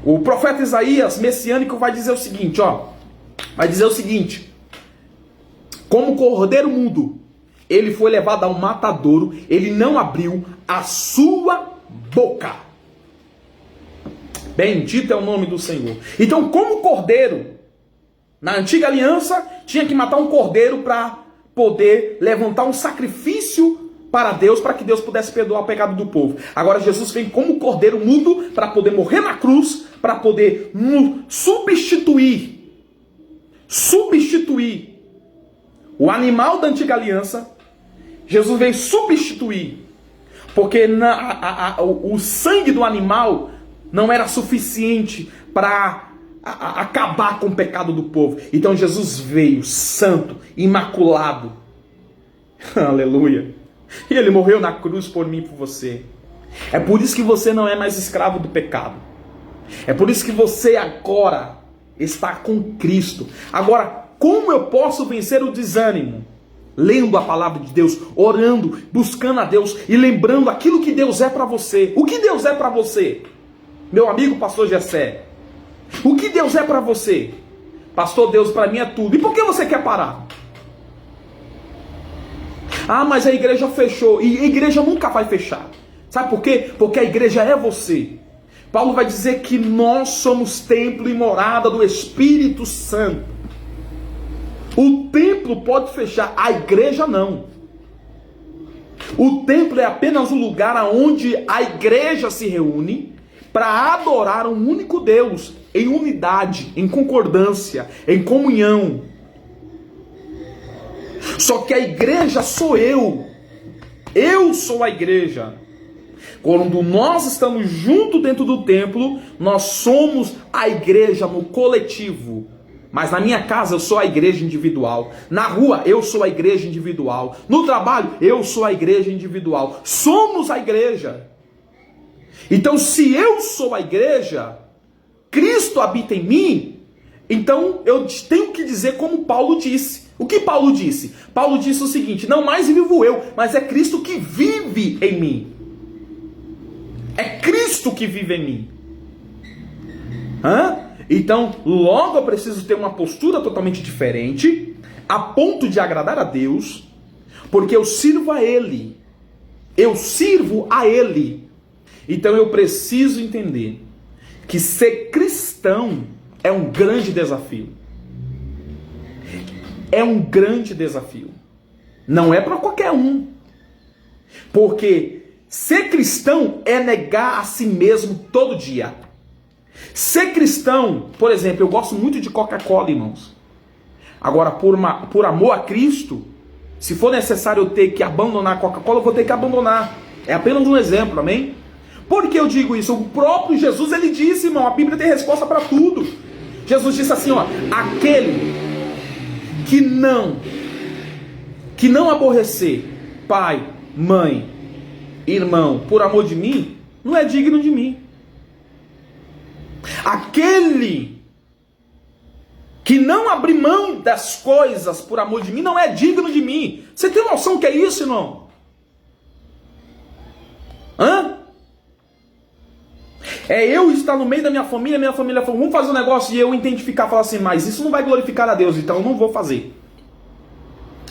o profeta Isaías, messiânico, vai dizer o seguinte, ó. Vai dizer o seguinte. Como cordeiro mudo, ele foi levado ao matadouro, ele não abriu a sua boca. Bendito é o nome do Senhor. Então, como cordeiro, na antiga aliança, tinha que matar um cordeiro para poder levantar um sacrifício para Deus, para que Deus pudesse perdoar o pecado do povo. Agora Jesus vem como cordeiro mudo para poder morrer na cruz, para poder substituir o animal da antiga aliança. Jesus veio substituir, porque o sangue do animal não era suficiente para acabar com o pecado do povo. Então Jesus veio santo, imaculado, aleluia, e ele morreu na cruz por mim e por você. É por isso que você não é mais escravo do pecado. É por isso que você agora está com Cristo. Agora, como eu posso vencer o desânimo? Lendo a palavra de Deus, orando, buscando a Deus e lembrando aquilo que Deus é para você. O que Deus é para você? Meu amigo pastor Jessé, o que Deus é para você? Pastor, Deus para mim é tudo. E por que você quer parar? Ah, mas a igreja fechou. E a igreja nunca vai fechar. Sabe por quê? Porque a igreja é você. Paulo vai dizer que nós somos templo e morada do Espírito Santo. O templo pode fechar, a igreja não. O templo é apenas um lugar onde a igreja se reúne para adorar um único Deus, em unidade, em concordância, em comunhão. Só que a igreja sou eu. Eu sou a igreja. Quando nós estamos juntos dentro do templo, nós somos a igreja no coletivo. Mas na minha casa eu sou a igreja individual. Na rua eu sou a igreja individual. No trabalho eu sou a igreja individual. Somos a igreja. Então se eu sou a igreja, Cristo habita em mim, então eu tenho que dizer como Paulo disse. O que Paulo disse? Paulo disse o seguinte: não mais vivo eu, mas é Cristo que vive em mim. É Cristo que vive em mim. Então, logo eu preciso ter uma postura totalmente diferente, a ponto de agradar a Deus, Porque eu sirvo a Ele. Eu sirvo a Ele. Então eu preciso entender que ser cristão é um grande desafio. É um grande desafio. Não é para qualquer um. Porque ser cristão é negar a si mesmo todo dia. Ser cristão, por exemplo, eu gosto muito de Coca-Cola, irmãos. Agora, por amor a Cristo, se for necessário eu ter que abandonar a Coca-Cola, eu vou ter que abandonar. É apenas um exemplo, amém? Por que eu digo isso? O próprio Jesus, ele disse, irmão, a Bíblia tem resposta para tudo. Jesus disse assim, ó, aquele que não aborrecer pai, mãe, irmão, por amor de mim, não é digno de mim. Aquele que não abrir mão das coisas por amor de mim, não é digno de mim. Você tem noção que é isso, irmão? Hã? É eu estar no meio da minha família falou, vamos fazer um negócio, e eu identificar, falar assim, mas isso não vai glorificar a Deus, então eu não vou fazer.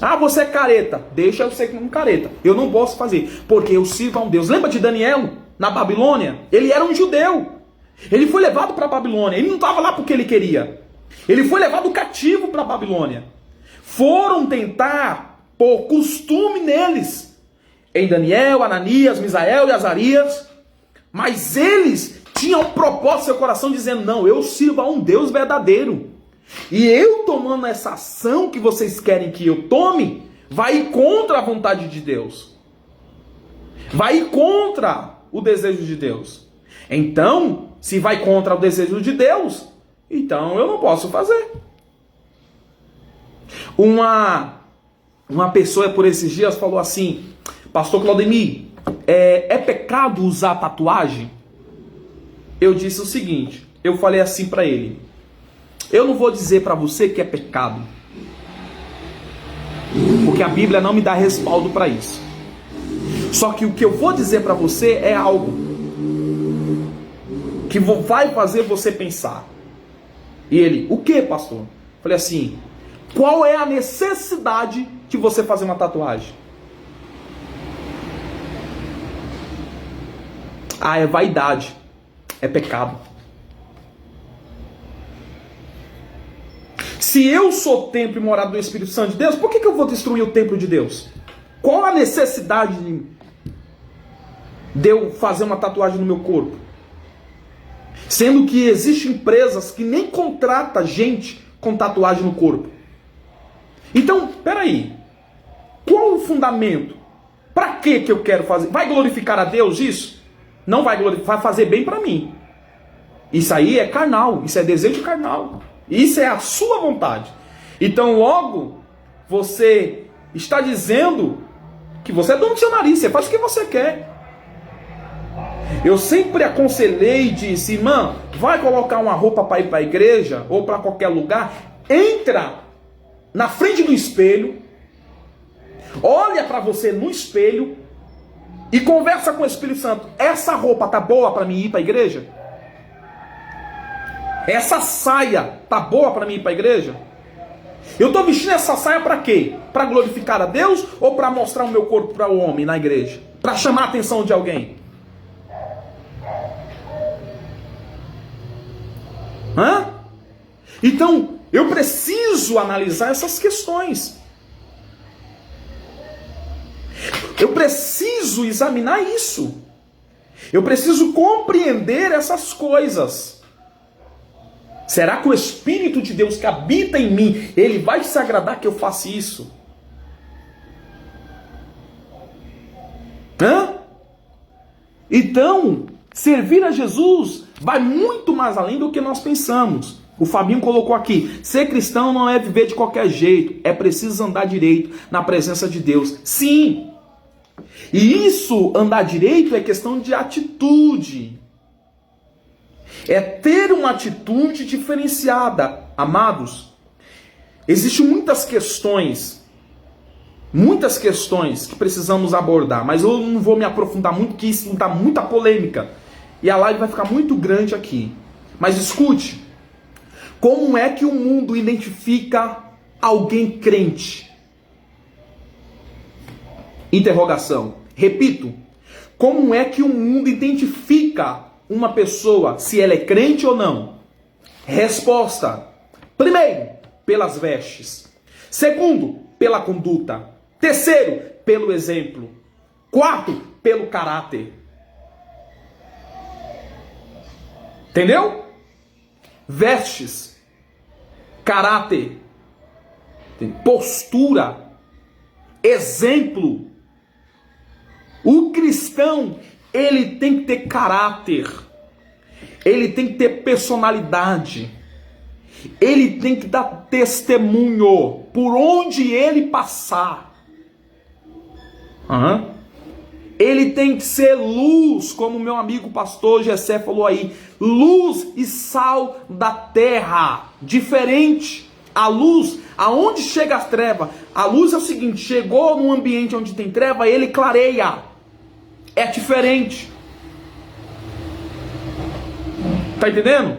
Ah, você é careta. Deixa eu ser um careta. Eu não posso fazer, porque eu sirvo a um Deus. Lembra de Daniel, na Babilônia? Ele era um judeu. Ele foi levado para a Babilônia. Ele não estava lá porque ele queria. Ele foi levado cativo para a Babilônia. Foram tentar pôr costume neles. Em Daniel, Ananias, Misael e Azarias. Mas eles tinham um propósito no seu coração dizendo, não, eu sirvo a um Deus verdadeiro. E eu tomando essa ação que vocês querem que eu tome, vai ir contra a vontade de Deus. Vai ir contra o desejo de Deus. Então, se vai contra o desejo de Deus, então eu não posso fazer. Uma pessoa por esses dias falou assim, Pastor Claudemir, é pecado usar tatuagem? Eu disse o seguinte, eu falei assim para ele, eu não vou dizer para você que é pecado, porque a Bíblia não me dá respaldo para isso. Só que o que eu vou dizer para você é algo que vai fazer você pensar. E ele, o que, pastor? Falei assim, qual é a necessidade de você fazer uma tatuagem? Ah, é vaidade, é pecado. Se eu sou templo e morada do Espírito Santo de Deus, por que eu vou destruir o templo de Deus? Qual a necessidade de eu fazer uma tatuagem no meu corpo? Sendo que existem empresas que nem contratam gente com tatuagem no corpo. Então, peraí. Qual o fundamento? Para que eu quero fazer? Vai glorificar a Deus isso? Não vai glorificar, vai fazer bem para mim. Isso aí é carnal, isso é desejo carnal. Isso é a sua vontade. Então logo, você está dizendo que você é dono do seu nariz, você faz o que você quer. Eu sempre aconselhei e disse, irmã, vai colocar uma roupa para ir para a igreja ou para qualquer lugar, entra na frente do espelho, olha para você no espelho e conversa com o Espírito Santo. Essa roupa tá boa para mim ir para a igreja? Essa saia tá boa para mim ir para a igreja? Eu estou vestindo essa saia para quê? Para glorificar a Deus ou para mostrar o meu corpo para o homem na igreja? Para chamar a atenção de alguém? Hã? Então, eu preciso analisar essas questões. Eu preciso examinar isso. Eu preciso compreender essas coisas. Será que o Espírito de Deus que habita em mim, ele vai se agradar que eu faça isso? Hã? Então, servir a Jesus vai muito mais além do que nós pensamos. O Fabinho colocou aqui, ser cristão não é viver de qualquer jeito, é preciso andar direito na presença de Deus. Sim! E isso, andar direito, é questão de atitude. É ter uma atitude diferenciada. Amados, existem muitas questões que precisamos abordar, mas eu não vou me aprofundar muito, porque isso dá muita polêmica. E a live vai ficar muito grande aqui. Mas escute, como é que o mundo identifica alguém crente? Interrogação. Repito, como é que o mundo identifica uma pessoa, se ela é crente ou não? Resposta. Primeiro, pelas vestes. Segundo, pela conduta. Terceiro, pelo exemplo. Quarto, pelo caráter. Entendeu? Vestes, caráter, postura, exemplo. O cristão, ele tem que ter caráter, ele tem que ter personalidade, ele tem que dar testemunho por onde ele passar. Ele tem que ser luz, como meu amigo pastor Gessé falou aí, luz e sal da terra, diferente. A luz, aonde chega a treva? A luz é o seguinte, chegou num ambiente onde tem treva, ele clareia. É diferente. Tá entendendo?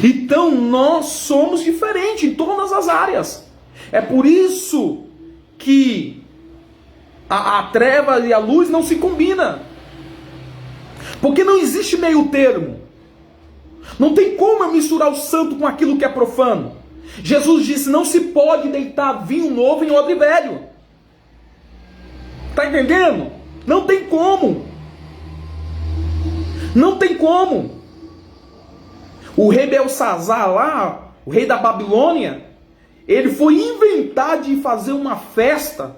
Então nós somos diferentes em todas as áreas. É por isso que a treva e a luz não se combinam. Porque não existe meio termo. Não tem como eu misturar o santo com aquilo que é profano. Jesus disse, não se pode deitar vinho novo em odre velho. Tá entendendo? Não tem como. Não tem como. O rei Belsazar lá, o rei da Babilônia, ele foi inventar de fazer uma festa.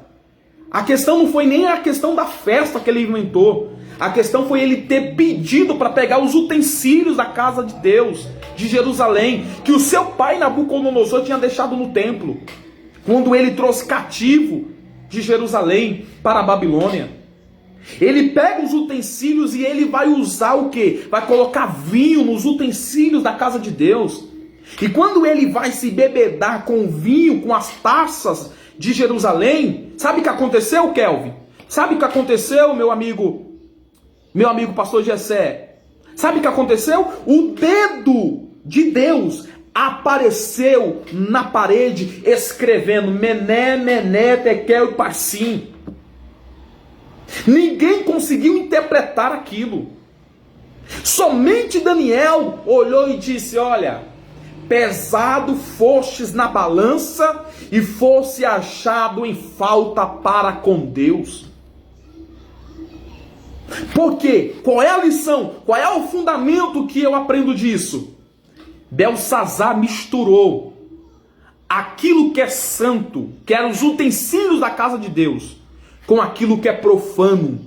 A questão não foi nem a questão da festa que ele inventou. A questão foi ele ter pedido para pegar os utensílios da casa de Deus, de Jerusalém, que o seu pai Nabucodonosor tinha deixado no templo, quando ele trouxe cativo de Jerusalém para a Babilônia. Ele pega os utensílios e ele vai usar o quê? Vai colocar vinho nos utensílios da casa de Deus. E quando ele vai se bebedar com o vinho, com as taças de Jerusalém, sabe o que aconteceu, Kelvin? Sabe o que aconteceu, meu amigo pastor Gessé? Sabe o que aconteceu? O dedo de Deus apareceu na parede escrevendo Mené, Mené, Tekel e Parsim. Ninguém conseguiu interpretar aquilo. Somente Daniel olhou e disse, olha, pesado fostes na balança e fosse achado em falta para com Deus. Por quê? Qual é a lição? Qual é o fundamento que eu aprendo disso? Belsazar misturou aquilo que é santo, que eram os utensílios da casa de Deus, com aquilo que é profano,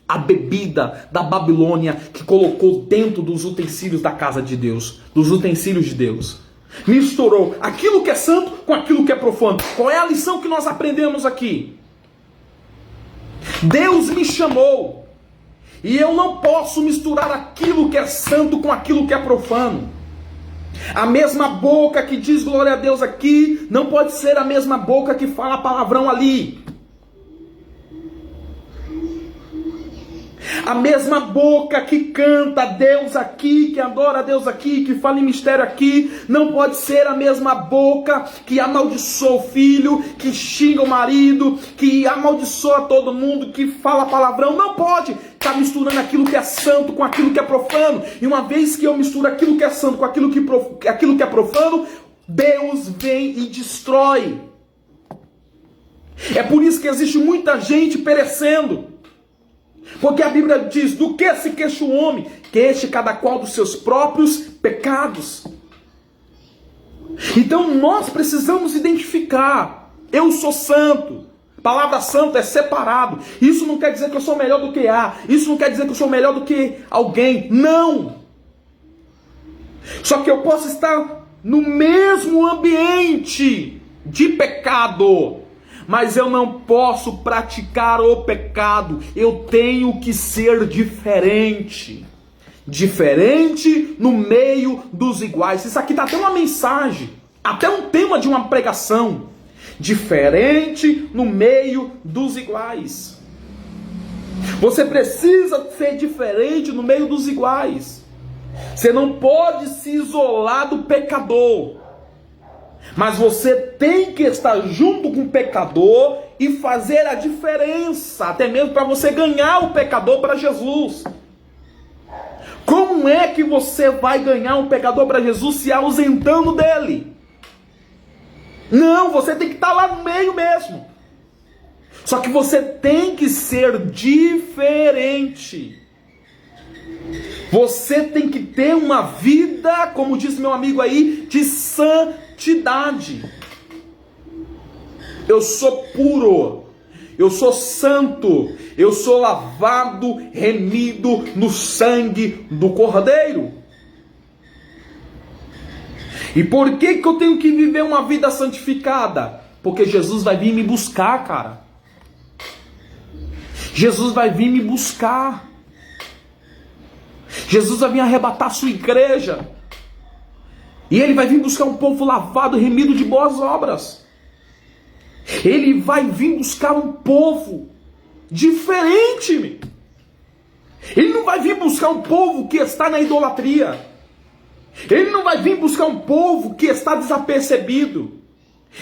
a bebida da Babilônia que colocou dentro dos utensílios da casa de Deus, dos utensílios de Deus. Misturou aquilo que é santo com aquilo que é profano. Qual é a lição que nós aprendemos aqui? Deus me chamou e eu não posso misturar aquilo que é santo com aquilo que é profano. A mesma boca que diz glória a Deus aqui não pode ser a mesma boca que fala palavrão ali. A mesma boca que canta Deus aqui, que adora Deus aqui, que fala em mistério aqui, não pode ser a mesma boca que amaldiçoa o filho, que xinga o marido, que amaldiçoa todo mundo, que fala palavrão. Não pode estar misturando aquilo que é santo com aquilo que é profano. E uma vez que eu misturo aquilo que é santo com aquilo que é profano, Deus vem e destrói. É por isso que existe muita gente perecendo. Porque a Bíblia diz, do que se queixa o homem? Queixe cada qual dos seus próprios pecados. Então nós precisamos identificar, eu sou santo. A palavra santo é separado. Isso não quer dizer que eu sou melhor do que A. Isso não quer dizer que eu sou melhor do que alguém. Não. Só que eu posso estar no mesmo ambiente de pecado, mas eu não posso praticar o pecado. Eu tenho que ser diferente. Diferente no meio dos iguais. Isso aqui está até uma mensagem, até um tema de uma pregação. Diferente no meio dos iguais. Você precisa ser diferente no meio dos iguais. Você não pode se isolar do pecador. Mas você tem que estar junto com o pecador e fazer a diferença, até mesmo para você ganhar o pecador para Jesus. Como é que você vai ganhar um pecador para Jesus se ausentando dele? Não, você tem que estar lá no meio mesmo. Só que você tem que ser diferente. Você tem que ter uma vida, como disse meu amigo aí, de santidade. Eu sou puro, eu sou santo, eu sou lavado, remido no sangue do Cordeiro. E por que eu tenho que viver uma vida santificada? Porque Jesus vai vir me buscar, cara. Jesus vai vir me buscar. Jesus vai vir arrebatar a sua igreja. E Ele vai vir buscar um povo lavado, remido de boas obras. Ele vai vir buscar um povo diferente. Ele não vai vir buscar um povo que está na idolatria. Ele não vai vir buscar um povo que está desapercebido.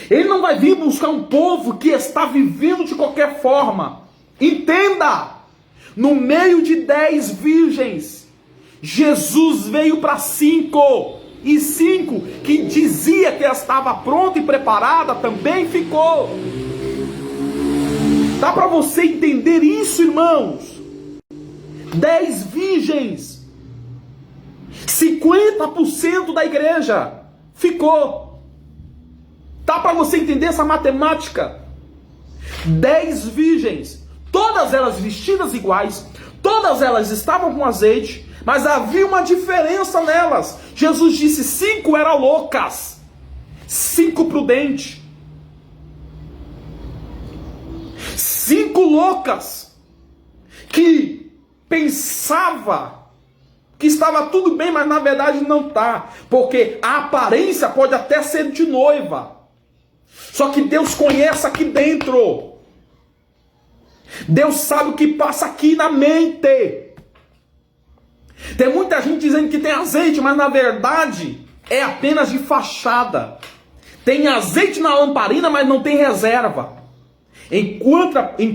Ele não vai vir buscar um povo que está vivendo de qualquer forma. Entenda! No meio de 10 virgens, Jesus veio para 5. E 5 que dizia que ela estava pronta e preparada também ficou. Dá para você entender isso, irmãos? 10 virgens, 50% da igreja ficou. Dá para você entender essa matemática? 10 virgens, todas elas vestidas iguais, todas elas estavam com azeite, mas havia uma diferença nelas. Jesus disse: 5 eram loucas, 5 prudentes. 5 loucas que pensava que estava tudo bem, mas na verdade não está. Porque a aparência pode até ser de noiva. Só que Deus conhece aqui dentro. Deus sabe o que passa aqui na mente. Tem muita gente dizendo que tem azeite, mas na verdade é apenas de fachada. Tem azeite na lamparina, mas não tem reserva. Em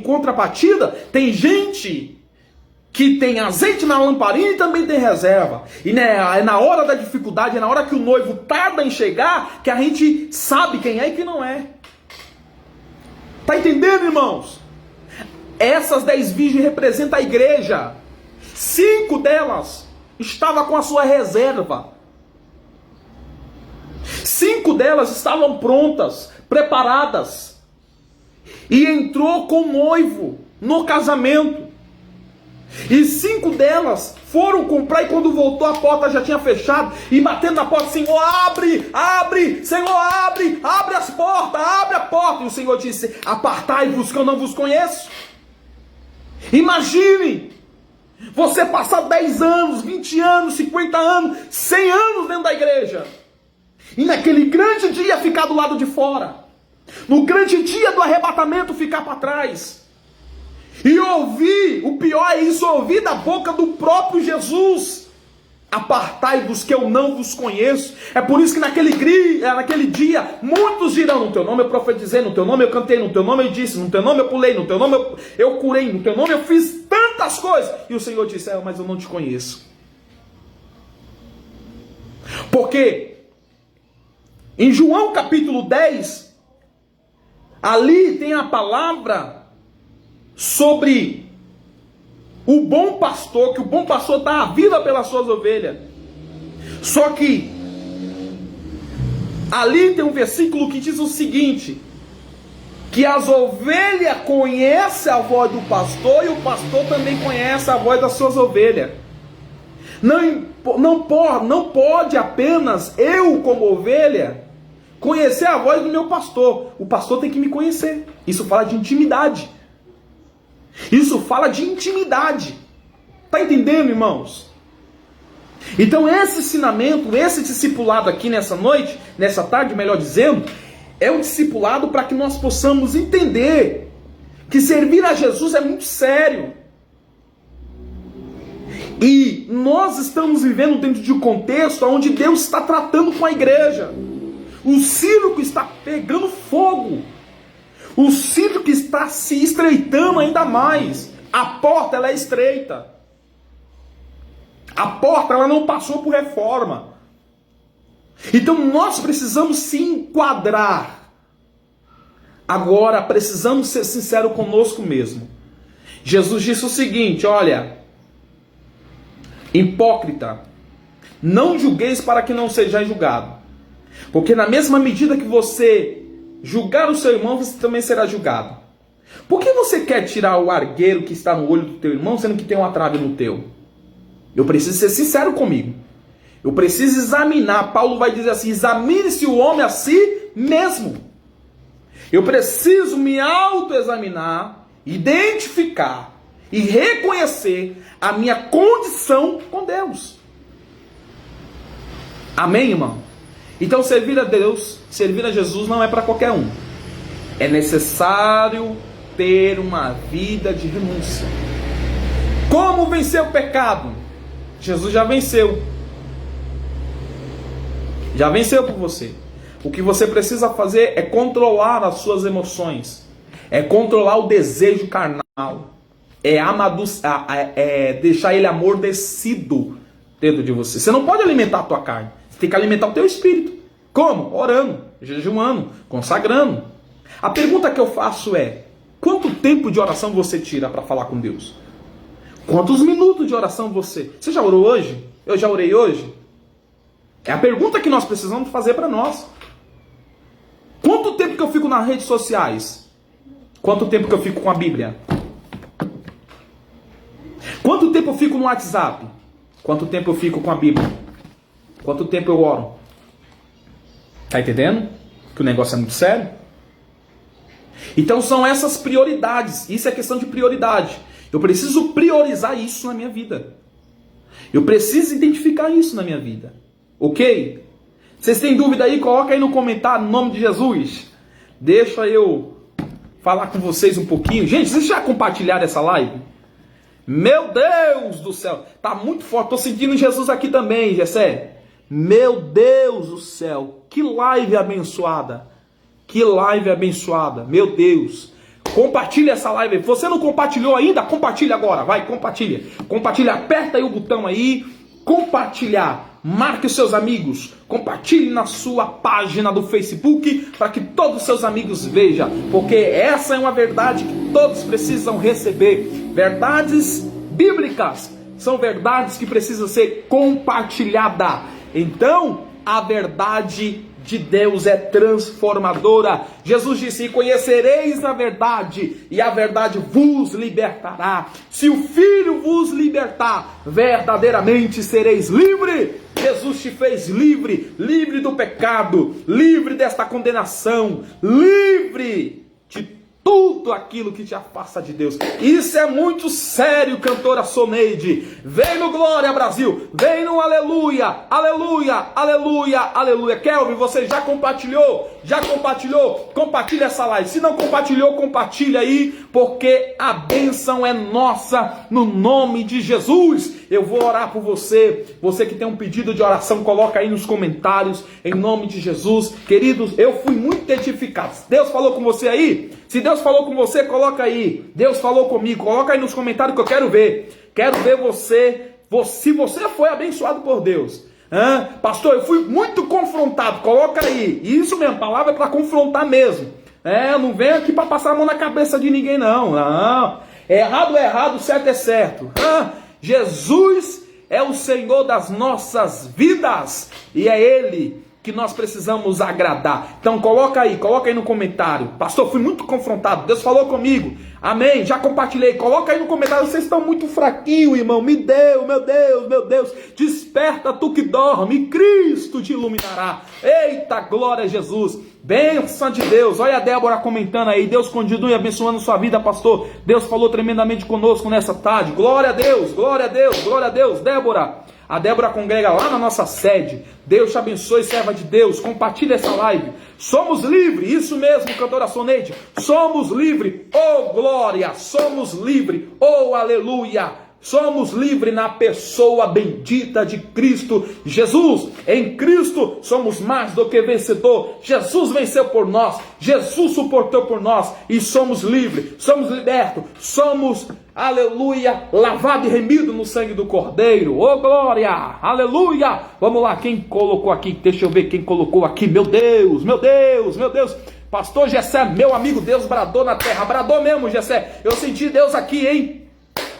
contrapartida, tem gente que tem azeite na lamparina e também tem reserva. E né, é na hora da dificuldade, é na hora que o noivo tarda em chegar, que a gente sabe quem é e quem não é. Tá entendendo, irmãos? Essas 10 virgens representam a igreja. 5 delas estavam com a sua reserva. 5 delas estavam prontas, preparadas. E entrou com o noivo no casamento. E 5 delas foram comprar e quando voltou a porta já tinha fechado. E batendo na porta: Senhor, abre, abre, Senhor, abre as portas, abre a porta. E o Senhor disse: apartai-vos que eu não vos conheço. Imagine você passar 10 anos, 20 anos, 50 anos, 100 anos dentro da igreja. E naquele grande dia ficar do lado de fora. No grande dia do arrebatamento ficar para trás. E ouvir, o pior é isso, ouvir da boca do próprio Jesus: apartai-vos que eu não vos conheço. É por isso que naquele dia muitos dirão: no teu nome eu profetizei, no teu nome eu cantei, no teu nome eu disse, no teu nome eu pulei, no teu nome eu curei, no teu nome eu fiz tantas coisas. E o Senhor disse: mas eu não te conheço. Porque em João capítulo 10, ali tem a palavra sobre o bom pastor, que o bom pastor está à vida pelas suas ovelhas. Só que ali tem um versículo que diz o seguinte: que as ovelhas conhecem a voz do pastor e o pastor também conhece a voz das suas ovelhas. Não pode apenas eu, como ovelha, conhecer a voz do meu pastor. O pastor tem que me conhecer. Isso fala de intimidade. Isso fala de intimidade. Tá entendendo, irmãos? Então esse ensinamento, esse discipulado aqui nessa noite, nessa tarde, melhor dizendo, é um discipulado para que nós possamos entender que servir a Jesus é muito sério. E nós estamos vivendo dentro de um contexto onde Deus está tratando com a igreja. O circo está pegando fogo. O círculo que está se estreitando ainda mais. A porta, ela é estreita. A porta, ela não passou por reforma. Então nós precisamos se enquadrar. Agora, precisamos ser sinceros conosco mesmo. Jesus disse o seguinte, olha, hipócrita, não julgueis para que não sejais julgado. Porque na mesma medida que você julgar o seu irmão, você também será julgado. Por que você quer tirar o argueiro que está no olho do teu irmão, sendo que tem uma trave no teu? Eu preciso ser sincero comigo. Eu preciso examinar. Paulo vai dizer assim, examine-se o homem a si mesmo. Eu preciso me autoexaminar, identificar e reconhecer a minha condição com Deus. Amém, irmão? Então servir a Deus, servir a Jesus não é para qualquer um. É necessário ter uma vida de renúncia. Como vencer o pecado? Jesus já venceu. Já venceu por você. O que você precisa fazer é controlar as suas emoções. É controlar o desejo carnal. É deixar ele amordecido dentro de você. Você não pode alimentar a tua carne. Você tem que alimentar o teu espírito. Como? Orando, jejuando, consagrando. A pergunta que eu faço é, quanto tempo de oração você tira para falar com Deus? Quantos minutos de oração você já orou hoje? Eu já orei hoje? É a pergunta que nós precisamos fazer para nós. Quanto tempo que eu fico nas redes sociais? Quanto tempo que eu fico com a Bíblia? Quanto tempo eu fico no WhatsApp? Quanto tempo eu fico com a Bíblia? Quanto tempo eu oro? Tá entendendo? Que o negócio é muito sério. Então são essas prioridades. Isso é questão de prioridade. Eu preciso priorizar isso na minha vida. Eu preciso identificar isso na minha vida. Ok? Vocês têm dúvida aí? Coloca aí no comentário, no nome de Jesus. Deixa eu falar com vocês um pouquinho. Gente, vocês já compartilharam essa live? Meu Deus do céu. Tá muito forte. Tô sentindo Jesus aqui também, Gessé. Meu Deus do céu. Que live abençoada. Que live abençoada. Meu Deus. Compartilha essa live. Se você não compartilhou ainda, compartilha agora. Vai, compartilha. Compartilha. Aperta aí o botão aí. Compartilhar. Marque os seus amigos, compartilhe na sua página do Facebook para que todos os seus amigos vejam, porque essa é uma verdade que todos precisam receber. Verdades bíblicas são verdades que precisam ser compartilhadas. Então, a verdade de Deus é transformadora. Jesus disse, conhecereis a verdade, e a verdade vos libertará. Se o Filho vos libertar, verdadeiramente sereis livres. Jesus te fez livre, livre do pecado, livre desta condenação, livre de tudo aquilo que te afasta de Deus. Isso é muito sério, cantora Soneide. Vem no Glória Brasil, vem no Aleluia, Aleluia, Aleluia, Aleluia. Kelvin, você já compartilhou? Já compartilhou? Compartilha essa live. Se não compartilhou, compartilha aí, porque a bênção é nossa, no nome de Jesus. Eu vou orar por você. Você que tem um pedido de oração, coloca aí nos comentários, em nome de Jesus. Queridos, eu fui muito edificado. Deus falou com você aí? Se Deus falou com você, coloca aí. Deus falou comigo, coloca aí nos comentários que eu quero ver. Quero ver você, se você foi abençoado por Deus. Pastor, eu fui muito confrontado, coloca aí. Isso mesmo, palavra é para confrontar mesmo. Eu não venho aqui para passar a mão na cabeça de ninguém não. Não. Errado é errado, certo é certo. Jesus é o Senhor das nossas vidas e é Ele que nós precisamos agradar. Então coloca aí no comentário. Pastor, fui muito confrontado, Deus falou comigo. Amém, já compartilhei. Coloca aí no comentário, vocês estão muito fraquinhos, irmão. Me deu, meu Deus, meu Deus. Desperta tu que dorme, Cristo te iluminará. Eita, glória a Jesus. Bênção de Deus. Olha a Débora comentando aí. Deus continue abençoando sua vida, pastor. Deus falou tremendamente conosco nessa tarde. Glória a Deus, glória a Deus, glória a Deus. Débora, a Débora congrega lá na nossa sede. Deus te abençoe, serva de Deus. Compartilha essa live. Somos livres, isso mesmo, cantora Soneide. Somos livres, oh glória, somos livres, oh aleluia. Somos livres na pessoa bendita de Cristo Jesus. Em Cristo somos mais do que vencedor. Jesus venceu por nós. Jesus suportou por nós. E somos livres, somos libertos, somos, aleluia, lavado e remido no sangue do Cordeiro. Oh, glória, aleluia. Vamos lá, quem colocou aqui? Deixa eu ver quem colocou aqui. Meu Deus, meu Deus, meu Deus. Pastor Gessé, meu amigo, Deus bradou na terra. Bradou mesmo, Gessé. Eu senti Deus aqui, hein?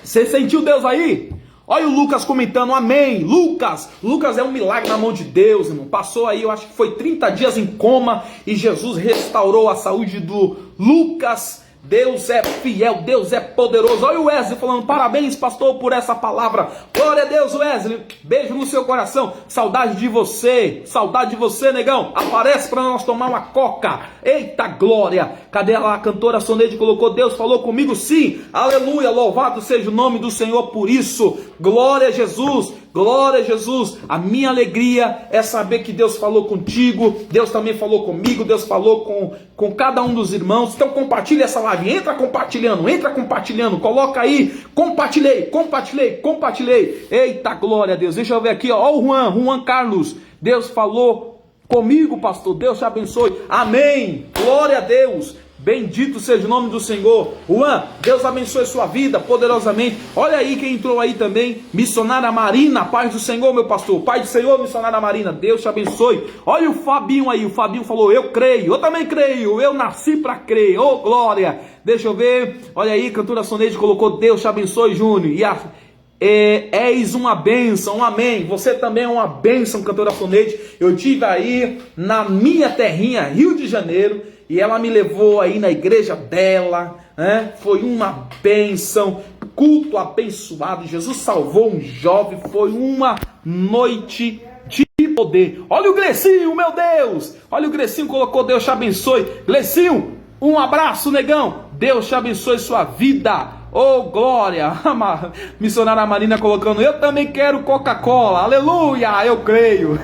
Você sentiu Deus aí? Olha o Lucas comentando, amém. Lucas é um milagre na mão de Deus, irmão. Passou aí, eu acho que foi 30 dias em coma e Jesus restaurou a saúde do Lucas. Deus é fiel, Deus é poderoso. Olha o Wesley falando, parabéns, pastor, por essa palavra. Glória a Deus, Wesley. Beijo no seu coração. Saudade de você, negão. Aparece para nós tomar uma coca. Eita glória. Cadê a cantora Soneide colocou, Deus falou comigo? Sim, aleluia, louvado seja o nome do Senhor por isso. Glória a Jesus. Glória a Jesus, a minha alegria é saber que Deus falou contigo, Deus também falou comigo, Deus falou com cada um dos irmãos. Então compartilha essa live, entra compartilhando, coloca aí, compartilhei. Eita glória a Deus, deixa eu ver aqui, ó o Juan Carlos, Deus falou comigo, pastor, Deus te abençoe, amém, glória a Deus. Bendito seja o nome do Senhor. Juan, Deus abençoe sua vida poderosamente. Olha aí quem entrou aí também. Missionária Marina, paz do Senhor, meu pastor. Pai do Senhor, missionária Marina, Deus te abençoe. Olha o Fabinho aí. O Fabinho falou, eu creio. Eu também creio. Eu nasci para crer. Oh, glória. Deixa eu ver. Olha aí, cantora Soneide colocou, Deus te abençoe, Júnior. E és uma bênção, amém. Você também é uma bênção, cantora Soneide. Eu tive aí na minha terrinha, Rio de Janeiro. E ela me levou aí na igreja dela, né? Foi uma bênção, culto abençoado. Jesus salvou um jovem, foi uma noite de poder. Olha o Glecinho, meu Deus! Olha o Glecinho, colocou, Deus te abençoe. Glecinho, um abraço, negão. Deus te abençoe sua vida. Oh, glória! Missionária Marina colocando, eu também quero Coca-Cola. Aleluia, eu creio.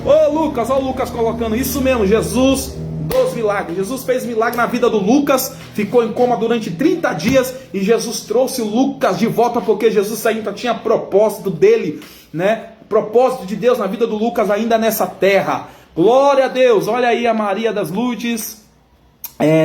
Ô, Lucas, olha o Lucas colocando, isso mesmo, Jesus dos milagres. Jesus fez milagre na vida do Lucas, ficou em coma durante 30 dias e Jesus trouxe o Lucas de volta porque Jesus ainda tinha propósito dele, né? Propósito de Deus na vida do Lucas ainda nessa terra. Glória a Deus. Olha aí a Maria das Luzes.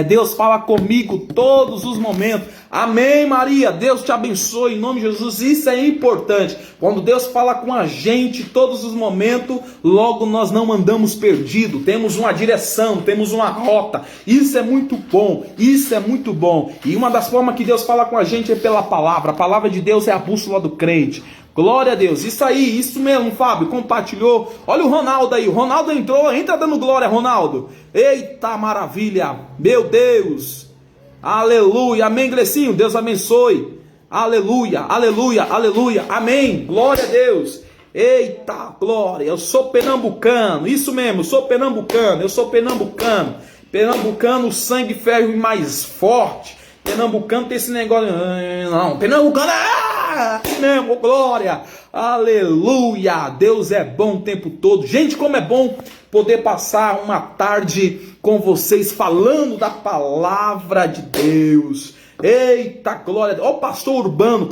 Deus fala comigo todos os momentos. Amém, Maria. Deus te abençoe em nome de Jesus. Isso é importante. Quando Deus fala com a gente todos os momentos, logo nós não andamos perdidos. Temos uma direção, temos uma rota. Isso é muito bom. Isso é muito bom. E uma das formas que Deus fala com a gente é pela palavra. A palavra de Deus é a bússola do crente. Glória a Deus, isso aí, isso mesmo, Fábio, compartilhou. Olha o Ronaldo aí, o Ronaldo entrou, entra dando glória, Ronaldo. Eita maravilha, meu Deus, aleluia, amém, Glecinho, Deus abençoe. Aleluia, aleluia, aleluia, amém, glória a Deus. Eita glória, eu sou pernambucano, isso mesmo, eu sou pernambucano. Pernambucano, o sangue ferve mais forte. Pernambucano tem esse negócio, não, pernambucano assim mesmo, glória, aleluia, Deus é bom o tempo todo. Gente, como é bom poder passar uma tarde com vocês falando da palavra de Deus. Eita glória, ó o pastor Urbano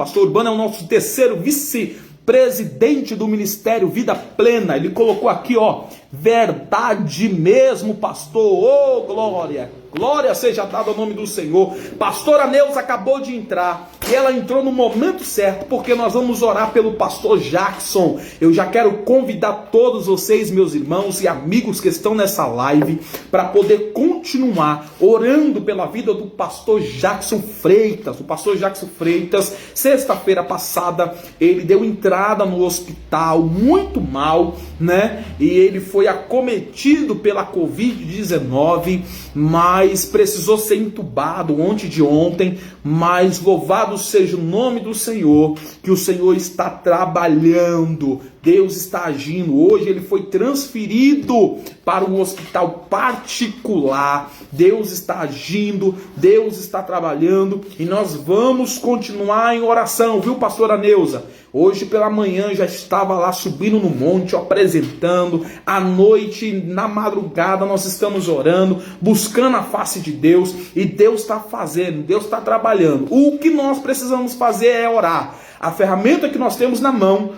é o nosso terceiro vice-presidente do Ministério Vida Plena. Ele colocou aqui, ó, verdade mesmo, pastor, ô glória. Glória seja dada ao nome do Senhor. Pastora Neuza acabou de entrar e ela entrou no momento certo, porque nós vamos orar pelo pastor Jackson. Eu já quero convidar todos vocês, meus irmãos e amigos que estão nessa live, para poder continuar orando pela vida do pastor Jackson Freitas. O pastor Jackson Freitas, sexta-feira passada, ele deu entrada no hospital muito mal, né? E ele foi acometido pela Covid-19, mas precisou ser entubado ontem, mas louvado seja o nome do Senhor, que o Senhor está trabalhando, Deus está agindo. Hoje ele foi transferido para um hospital particular, Deus está agindo, Deus está trabalhando, e nós vamos continuar em oração, viu, pastora Neuza? Hoje pela manhã já estava lá subindo no monte, apresentando. À noite, na madrugada, nós estamos orando, buscando a face de Deus. E Deus está fazendo, Deus está trabalhando. O que nós precisamos fazer é orar. A ferramenta que nós temos na mão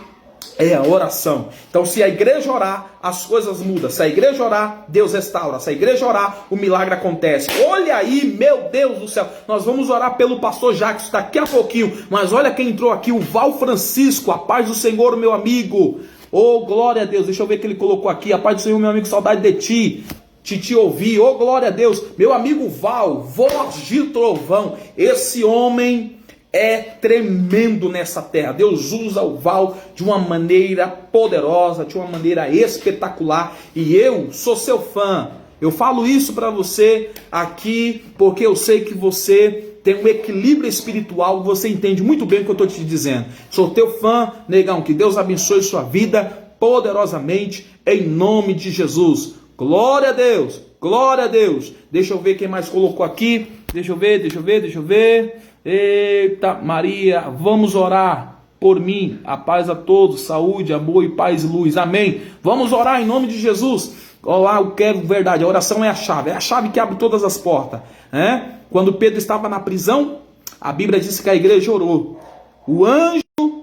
é a oração. Então, se a igreja orar, as coisas mudam. Se a igreja orar, Deus restaura. Se a igreja orar, o milagre acontece. Olha aí, meu Deus do céu. Nós vamos orar pelo pastor Jacques daqui a pouquinho. Mas olha quem entrou aqui, o Val Francisco. A paz do Senhor, meu amigo. Oh, glória a Deus. Deixa eu ver o que ele colocou aqui. A paz do Senhor, meu amigo, saudade de ti. Te ouvir. Oh, glória a Deus. Meu amigo Val, voz de trovão. Esse homem é tremendo nessa terra. Deus usa o Val de uma maneira poderosa, de uma maneira espetacular. E eu sou seu fã. Eu falo isso para você aqui porque eu sei que você tem um equilíbrio espiritual. Você entende muito bem o que eu estou te dizendo. Sou teu fã, negão. Que Deus abençoe sua vida poderosamente em nome de Jesus. Glória a Deus. Glória a Deus. Deixa eu ver quem mais colocou aqui. Deixa eu ver. Eita Maria, vamos orar por mim, a paz a todos, saúde, amor e paz e luz, amém. Vamos orar em nome de Jesus. Olá, eu quero verdade, a oração é a chave que abre todas as portas, né? Quando Pedro estava na prisão, a Bíblia diz que a igreja orou. O anjo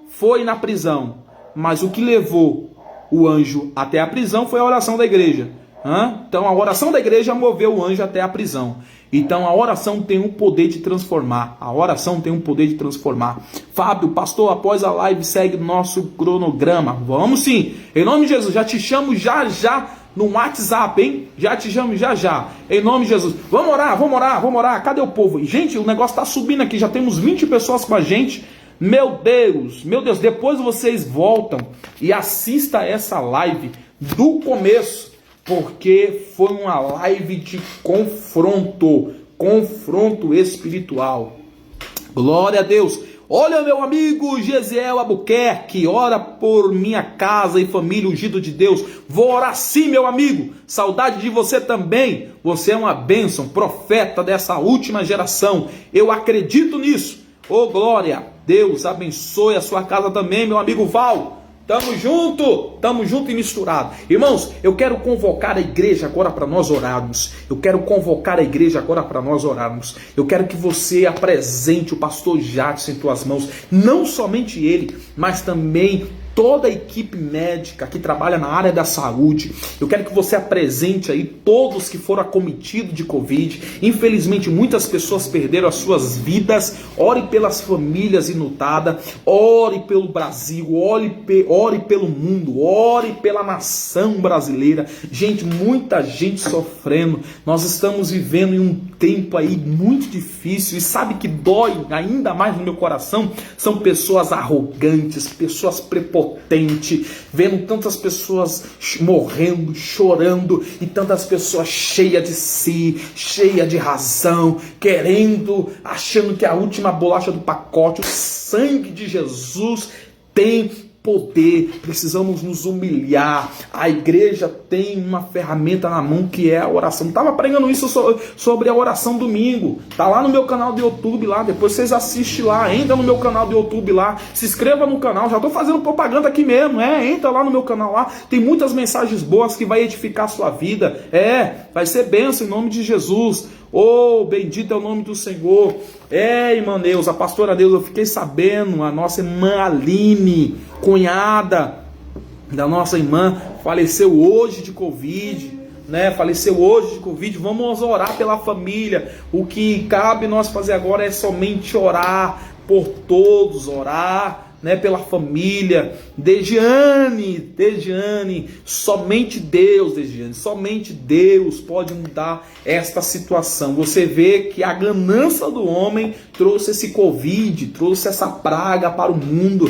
foi na prisão, mas o que levou o anjo até a prisão foi a oração da igreja. Então a oração da igreja moveu o anjo até a prisão. Então a oração tem o poder de transformar. A oração tem o poder de transformar. Fábio, pastor, após a live segue nosso cronograma. Vamos sim. Em nome de Jesus, já te chamo já no WhatsApp, hein? Já te chamo já. Em nome de Jesus. Vamos orar. Cadê o povo? Gente, o negócio está subindo aqui. Já temos 20 pessoas com a gente. Meu Deus. Depois vocês voltam e assistam essa live do começo. Porque foi uma live de confronto espiritual. Glória a Deus. Olha, meu amigo Gesiel Albuquerque, ora por minha casa e família, ungido de Deus. Vou orar sim, meu amigo. Saudade de você também. Você é uma bênção, profeta dessa última geração. Eu acredito nisso. Oh, glória. Deus abençoe a sua casa também, meu amigo Val. Tamo junto e misturado. Irmãos, eu quero convocar a igreja agora para nós orarmos. Eu quero que você apresente o pastor Jacques em tuas mãos. Não somente ele, mas também toda a equipe médica que trabalha na área da saúde. Eu quero que você apresente aí todos que foram acometidos de Covid. Infelizmente, muitas pessoas perderam as suas vidas. Ore pelas famílias enlutadas. Ore pelo Brasil. Ore pelo mundo. Ore pela nação brasileira. Gente, muita gente sofrendo. Nós estamos vivendo em um tempo aí muito difícil. E sabe que dói ainda mais no meu coração? São pessoas arrogantes, pessoas prepotentes, vendo tantas pessoas morrendo, chorando, e tantas pessoas cheias de si, cheias de razão, achando que é a última bolacha do pacote. O sangue de Jesus tem poder. Precisamos nos humilhar. A igreja tem uma ferramenta na mão que é a oração. Estava pregando isso sobre a oração domingo. Tá lá no meu canal do YouTube lá. Depois vocês assistem lá. Entra no meu canal do YouTube lá. Se inscreva no canal. Já estou fazendo propaganda aqui mesmo. Entra lá no meu canal lá. Tem muitas mensagens boas que vai edificar a sua vida. Vai ser bênção em nome de Jesus. Oh, bendito é o nome do Senhor. Irmã Neuza, a pastora Neuza, eu fiquei sabendo, a nossa irmã Aline, cunhada da nossa irmã, faleceu hoje de Covid, Vamos orar pela família. O que cabe nós fazer agora é somente orar por todos, orar pela família. Dejiane, somente Deus pode mudar esta situação. Você vê que a ganância do homem trouxe esse Covid, trouxe essa praga para o mundo,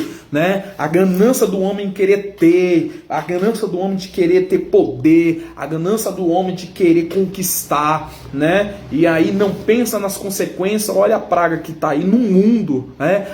A ganância do homem querer ter, a ganância do homem de querer ter poder, a ganância do homem de querer conquistar, E aí não pensa nas consequências. Olha a praga que está aí no mundo,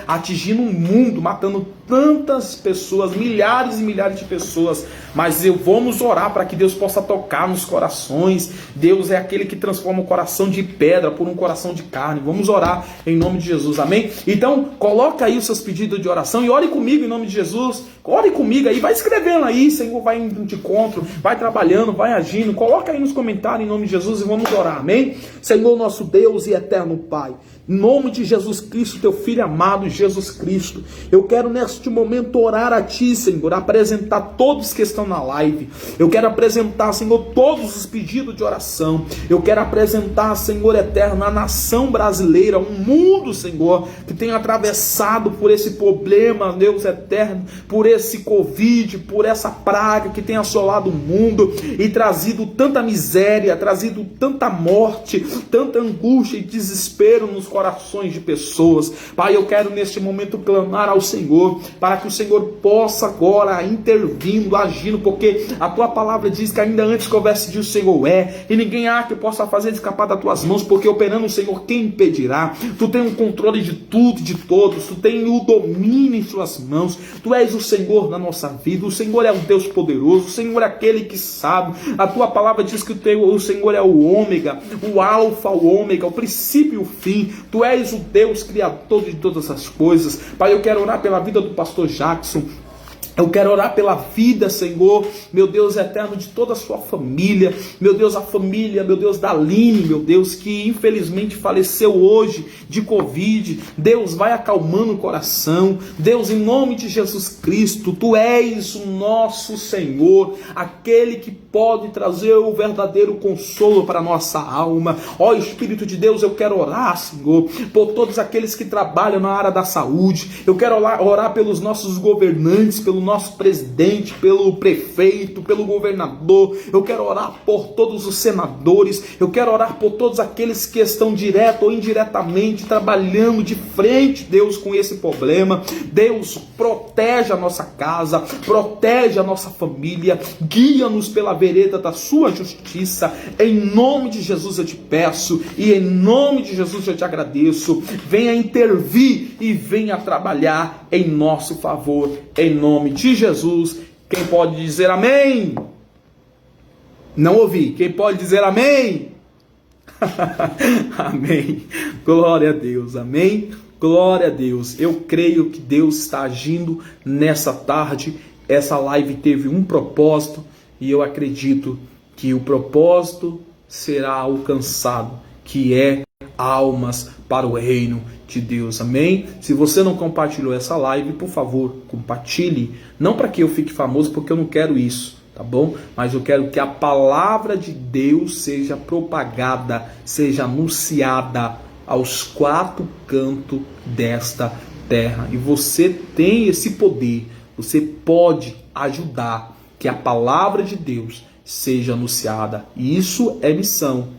Atingindo o mundo, matando tantas pessoas, milhares e milhares de pessoas. Mas vamos orar para que Deus possa tocar nos corações. Deus é aquele que transforma o coração de pedra por um coração de carne. Vamos orar em nome de Jesus, amém? Então coloca aí os seus pedidos de oração e ore comigo comigo em nome de Jesus. Ore comigo aí, vai escrevendo aí, Senhor vai indo de encontro, vai trabalhando, vai agindo. Coloca aí nos comentários em nome de Jesus e vamos orar, amém? Senhor nosso Deus e eterno Pai, em nome de Jesus Cristo, teu Filho amado Jesus Cristo, eu quero neste momento orar a Ti, Senhor, apresentar todos que estão na live. Eu quero apresentar, Senhor, todos os pedidos de oração. Eu quero apresentar, Senhor eterno, a nação brasileira, um mundo, Senhor, que tem atravessado por esse problema, Deus eterno, por esse Covid, por essa praga que tem assolado o mundo e trazido tanta miséria, trazido tanta morte, tanta angústia e desespero nos corações de pessoas. Pai, eu quero neste momento clamar ao Senhor, para que o Senhor possa agora intervindo, agindo, porque a tua palavra diz que ainda antes que houvesse de o Senhor e ninguém há que possa fazer escapar das tuas mãos, porque operando o Senhor, quem impedirá? Tu tens o controle de tudo, de todos, tu tens o domínio em suas mãos, tu és o Senhor na nossa vida, o Senhor é um Deus poderoso, o Senhor é aquele que sabe. A tua palavra diz que o Senhor é o ômega, o alfa, o ômega, o princípio e o fim. Tu és o Deus criador de todas as coisas. Pai, eu quero orar pela vida do pastor Jackson. Eu quero orar pela vida, Senhor, meu Deus eterno, de toda a sua família, meu Deus, a família, meu Deus, da Aline, meu Deus, que infelizmente faleceu hoje de Covid. Deus, vai acalmando o coração. Deus, em nome de Jesus Cristo, Tu és o nosso Senhor, aquele que pode trazer o verdadeiro consolo para a nossa alma. Ó Espírito de Deus, eu quero orar, Senhor, por todos aqueles que trabalham na área da saúde. Eu quero orar pelos nossos governantes, pelo nosso presidente, pelo prefeito, pelo governador. Eu quero orar por todos os senadores. Eu quero orar por todos aqueles que estão direto ou indiretamente trabalhando de frente, Deus, com esse problema. Deus, protege a nossa casa, protege a nossa família, guia-nos pela vereda da sua justiça. Em nome de Jesus eu te peço e em nome de Jesus eu te agradeço. Venha intervir e venha trabalhar em nosso favor, em nome de Jesus. Quem pode dizer amém? Não ouvi. Quem pode dizer amém? Amém. Glória a Deus. Amém. Glória a Deus. Eu creio que Deus está agindo nessa tarde. Essa live teve um propósito e eu acredito que o propósito será alcançado, que é almas para o reino de Deus, amém? Se você não compartilhou essa live, por favor, compartilhe, não para que eu fique famoso, porque eu não quero isso, tá bom? Mas eu quero que a palavra de Deus seja propagada, seja anunciada aos quatro cantos desta terra, e você tem esse poder, você pode ajudar que a palavra de Deus seja anunciada, e isso é missão.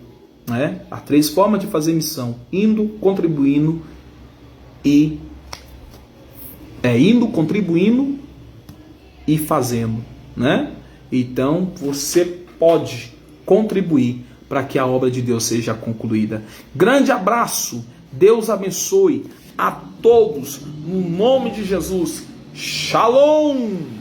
Há 3 formas de fazer missão: indo, contribuindo e fazendo, né? Então você pode contribuir para que a obra de Deus seja concluída. Grande abraço, Deus abençoe a todos, no nome de Jesus. Shalom!